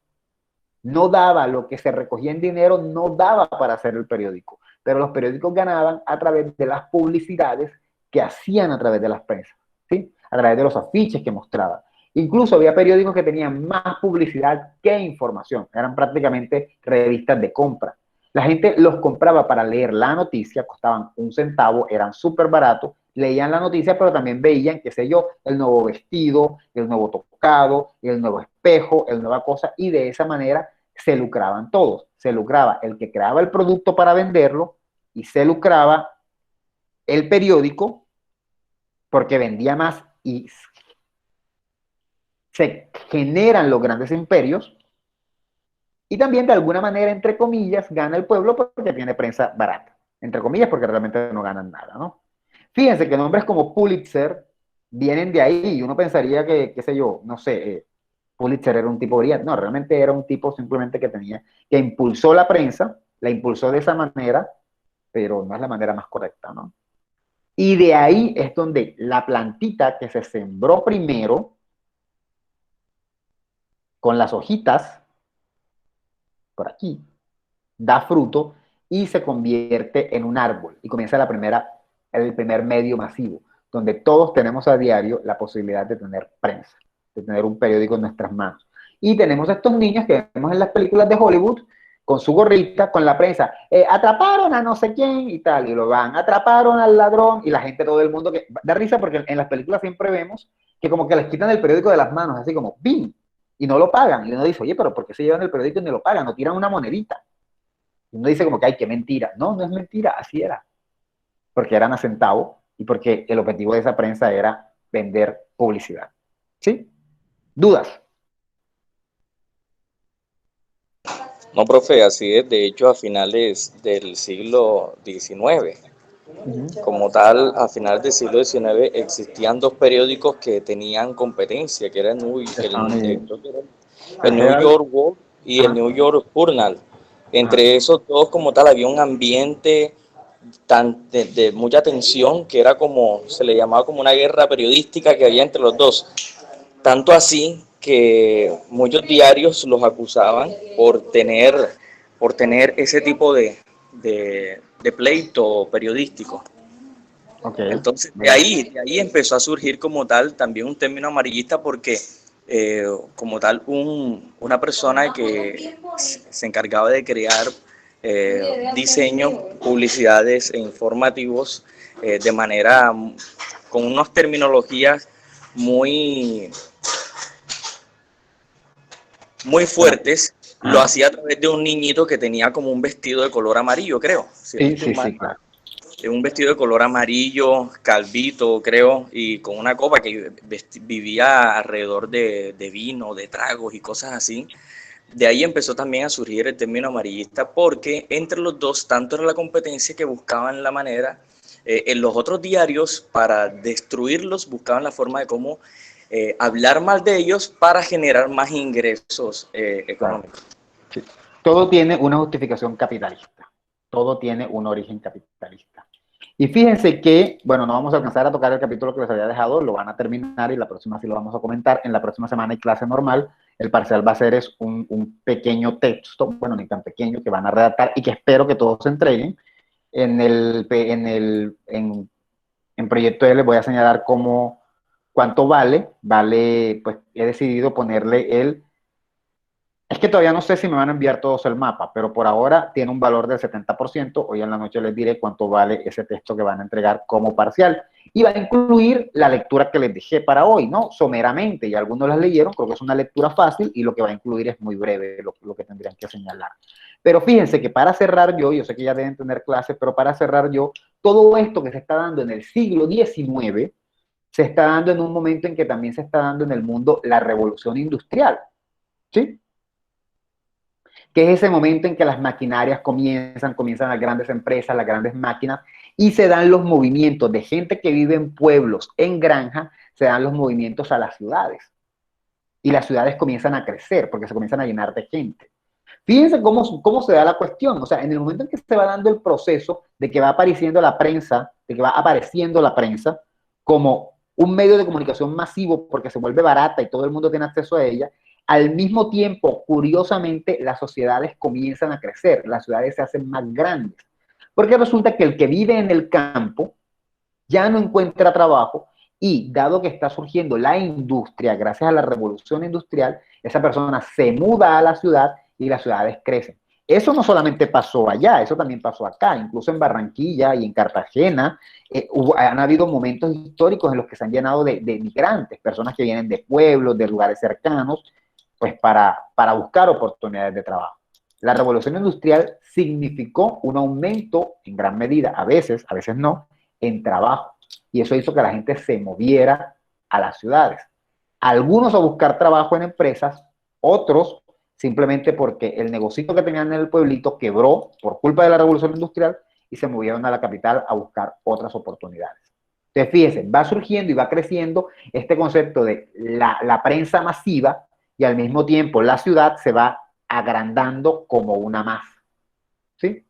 Speaker 1: no daba lo que se recogía en dinero, no daba para hacer el periódico, pero los periódicos ganaban a través de las publicidades que hacían a través de las prensas, ¿sí? A través de los afiches que mostraban. Incluso había periódicos que tenían más publicidad que información, eran prácticamente revistas de compra. La gente los compraba para leer la noticia, costaban 1 centavo, eran súper baratos, leían la noticia, pero también veían, qué sé yo, el nuevo vestido, el nuevo tocado, el nuevo espejo, el nueva cosa, y de esa manera se lucraban todos. Se lucraba el que creaba el producto para venderlo, y se lucraba el periódico porque vendía más y se generan los grandes imperios, y también de alguna manera, entre comillas, gana el pueblo porque tiene prensa barata, entre comillas, porque realmente no ganan nada, ¿no? Fíjense que nombres como Pulitzer vienen de ahí, y uno pensaría que, qué sé yo, no sé, Pulitzer era un tipo brillante. No, realmente era un tipo simplemente que impulsó la prensa, la impulsó de esa manera, pero no es la manera más correcta, ¿no? Y de ahí es donde la plantita que se sembró primero, con las hojitas, por aquí, da fruto y se convierte en un árbol, y comienza el primer medio masivo, donde todos tenemos a diario la posibilidad de tener prensa, de tener un periódico en nuestras manos. Y tenemos a estos niños que vemos en las películas de Hollywood, con su gorrita, con la prensa, atraparon a no sé quién y tal, y lo van, atraparon al ladrón, y la gente, todo el mundo, que da risa porque en las películas siempre vemos que como que les quitan el periódico de las manos, así como, ¡bim! Y no lo pagan, y uno dice, oye, pero ¿por qué se llevan el periódico y no lo pagan? No tiran una monedita. Y uno dice como que, ay, qué mentira. No, no es mentira, así era. Porque eran a centavo, y porque el objetivo de esa prensa era vender publicidad. ¿Sí? ¿Dudas?
Speaker 9: No, profe, así es. De hecho, a finales del siglo XIX, como tal, a finales del siglo XIX existían 2 periódicos que tenían competencia, que era el New York World y el New York Journal. Entre esos 2, como tal, había un ambiente de mucha tensión, que era como, se le llamaba como una guerra periodística que había entre los 2. Tanto así que muchos diarios los acusaban por tener ese tipo de pleito periodístico.
Speaker 1: Okay.
Speaker 9: Entonces, de ahí empezó a surgir como tal también un término amarillista, porque como tal una persona que se encargaba de crear diseños, publicidades e informativos de manera, con unas terminologías muy fuertes, lo hacía a través de un niñito que tenía como un vestido de color amarillo, creo.
Speaker 1: Sí, claro.
Speaker 9: Un vestido de color amarillo, calvito, creo, y con una copa que vivía alrededor de vino, de tragos y cosas así. De ahí empezó también a surgir el término amarillista, porque entre los 2, tanto era la competencia que buscaban la manera, en los otros diarios, para destruirlos, buscaban la forma de cómo hablar mal de ellos para generar más ingresos económicos.
Speaker 1: Sí. Todo tiene una justificación capitalista, todo tiene un origen capitalista. Y fíjense que, bueno, no vamos a alcanzar a tocar el capítulo que les había dejado, lo van a terminar y la próxima sí lo vamos a comentar. En la próxima semana hay clase normal, el parcial va a ser un pequeño texto, bueno, ni tan pequeño, que van a redactar y que espero que todos se entreguen. En Proyecto L les voy a señalar cuánto vale, pues he decidido ponerle es que todavía no sé si me van a enviar todos el mapa, pero por ahora tiene un valor del 70%. Hoy en la noche les diré cuánto vale ese texto que van a entregar como parcial. Y va a incluir la lectura que les dejé para hoy, ¿no? Someramente, y algunos las leyeron, creo que es una lectura fácil, y lo que va a incluir es muy breve, lo que tendrían que señalar. Pero fíjense que para cerrar yo sé que ya deben tener clases, pero para cerrar todo esto que se está dando en el siglo XIX, se está dando en un momento en que también se está dando en el mundo la revolución industrial, ¿sí? que es ese momento en que las maquinarias comienzan las grandes empresas, las grandes máquinas, y se dan los movimientos de gente que vive en pueblos, en granjas, se dan los movimientos a las ciudades. Y las ciudades comienzan a crecer porque se comienzan a llenar de gente. Fíjense cómo se da la cuestión. O sea, en el momento en que se va dando el proceso de que va apareciendo la prensa, como un medio de comunicación masivo porque se vuelve barata y todo el mundo tiene acceso a ella, al mismo tiempo, curiosamente, las sociedades comienzan a crecer, las ciudades se hacen más grandes. Porque resulta que el que vive en el campo ya no encuentra trabajo y dado que está surgiendo la industria, gracias a la revolución industrial, esa persona se muda a la ciudad y las ciudades crecen. Eso no solamente pasó allá, eso también pasó acá, incluso en Barranquilla y en Cartagena, han habido momentos históricos en los que se han llenado de migrantes, personas que vienen de pueblos, de lugares cercanos, pues para buscar oportunidades de trabajo. La revolución industrial significó un aumento en gran medida, a veces no, en trabajo. Y eso hizo que la gente se moviera a las ciudades. Algunos a buscar trabajo en empresas, otros simplemente porque el negocito que tenían en el pueblito quebró por culpa de la revolución industrial y se movieron a la capital a buscar otras oportunidades. Entonces, fíjense, va surgiendo y va creciendo este concepto de la prensa masiva y al mismo tiempo la ciudad se va agrandando como una más. ¿Sí?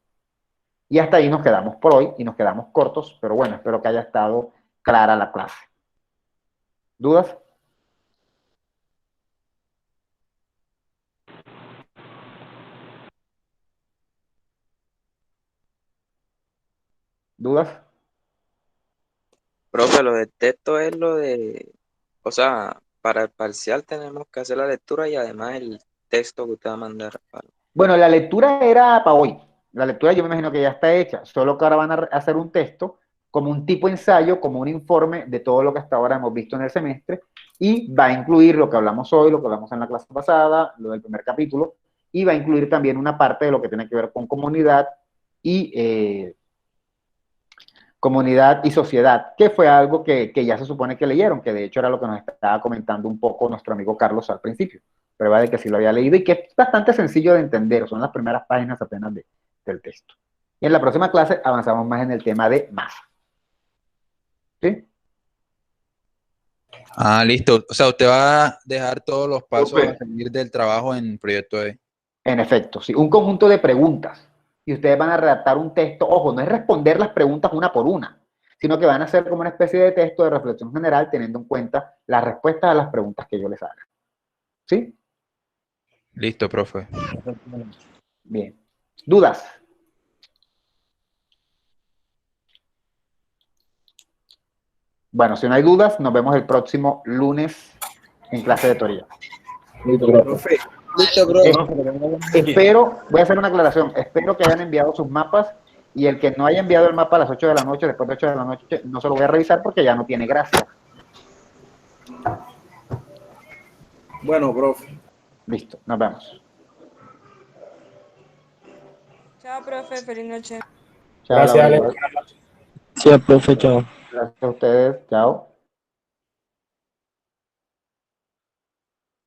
Speaker 1: Y hasta ahí nos quedamos por hoy y nos quedamos cortos, pero bueno, espero que haya estado clara la clase. ¿Dudas? ¿Dudas?
Speaker 8: Profe, lo de texto es lo de, o sea, para el parcial tenemos que hacer la lectura y además el texto que usted va a mandar.
Speaker 1: Bueno, la lectura era para hoy. La lectura yo me imagino que ya está hecha, solo que ahora van a hacer un texto como un tipo ensayo, como un informe de todo lo que hasta ahora hemos visto en el semestre y va a incluir lo que hablamos hoy, lo que hablamos en la clase pasada, lo del primer capítulo, y va a incluir también una parte de lo que tiene que ver con comunidad y sociedad, que fue algo que ya se supone que leyeron, que de hecho era lo que nos estaba comentando un poco nuestro amigo Carlos al principio. Prueba de que sí lo había leído y que es bastante sencillo de entender, son las primeras páginas apenas del texto. Y en la próxima clase avanzamos más en el tema de masa. ¿Sí?
Speaker 12: Ah, listo. O sea, usted va a dejar todos los pasos a seguir del trabajo en Proyecto E.
Speaker 1: En efecto, sí. Un conjunto de preguntas. Y ustedes van a redactar un texto. Ojo, no es responder las preguntas una por una, sino que van a hacer como una especie de texto de reflexión general teniendo en cuenta las respuestas a las preguntas que yo les haga. ¿Sí?
Speaker 12: Listo, profe.
Speaker 1: Bien. ¿Dudas? Bueno, si no hay dudas, nos vemos el próximo lunes en clase de teoría.
Speaker 11: Listo, profe.
Speaker 8: Listo, profe.
Speaker 1: Espero, voy a hacer una aclaración, espero que hayan enviado sus mapas y el que no haya enviado el mapa a las 8 de la noche, después de 8 de la noche, no se lo voy a revisar porque ya no tiene gracia.
Speaker 11: Bueno, profe.
Speaker 1: Listo, nos vemos.
Speaker 3: Chao, profe, feliz noche.
Speaker 1: Chao,
Speaker 7: Gracias,
Speaker 1: Laura.
Speaker 7: Ale.
Speaker 6: Sí, profe, chao.
Speaker 1: Gracias a ustedes, chao.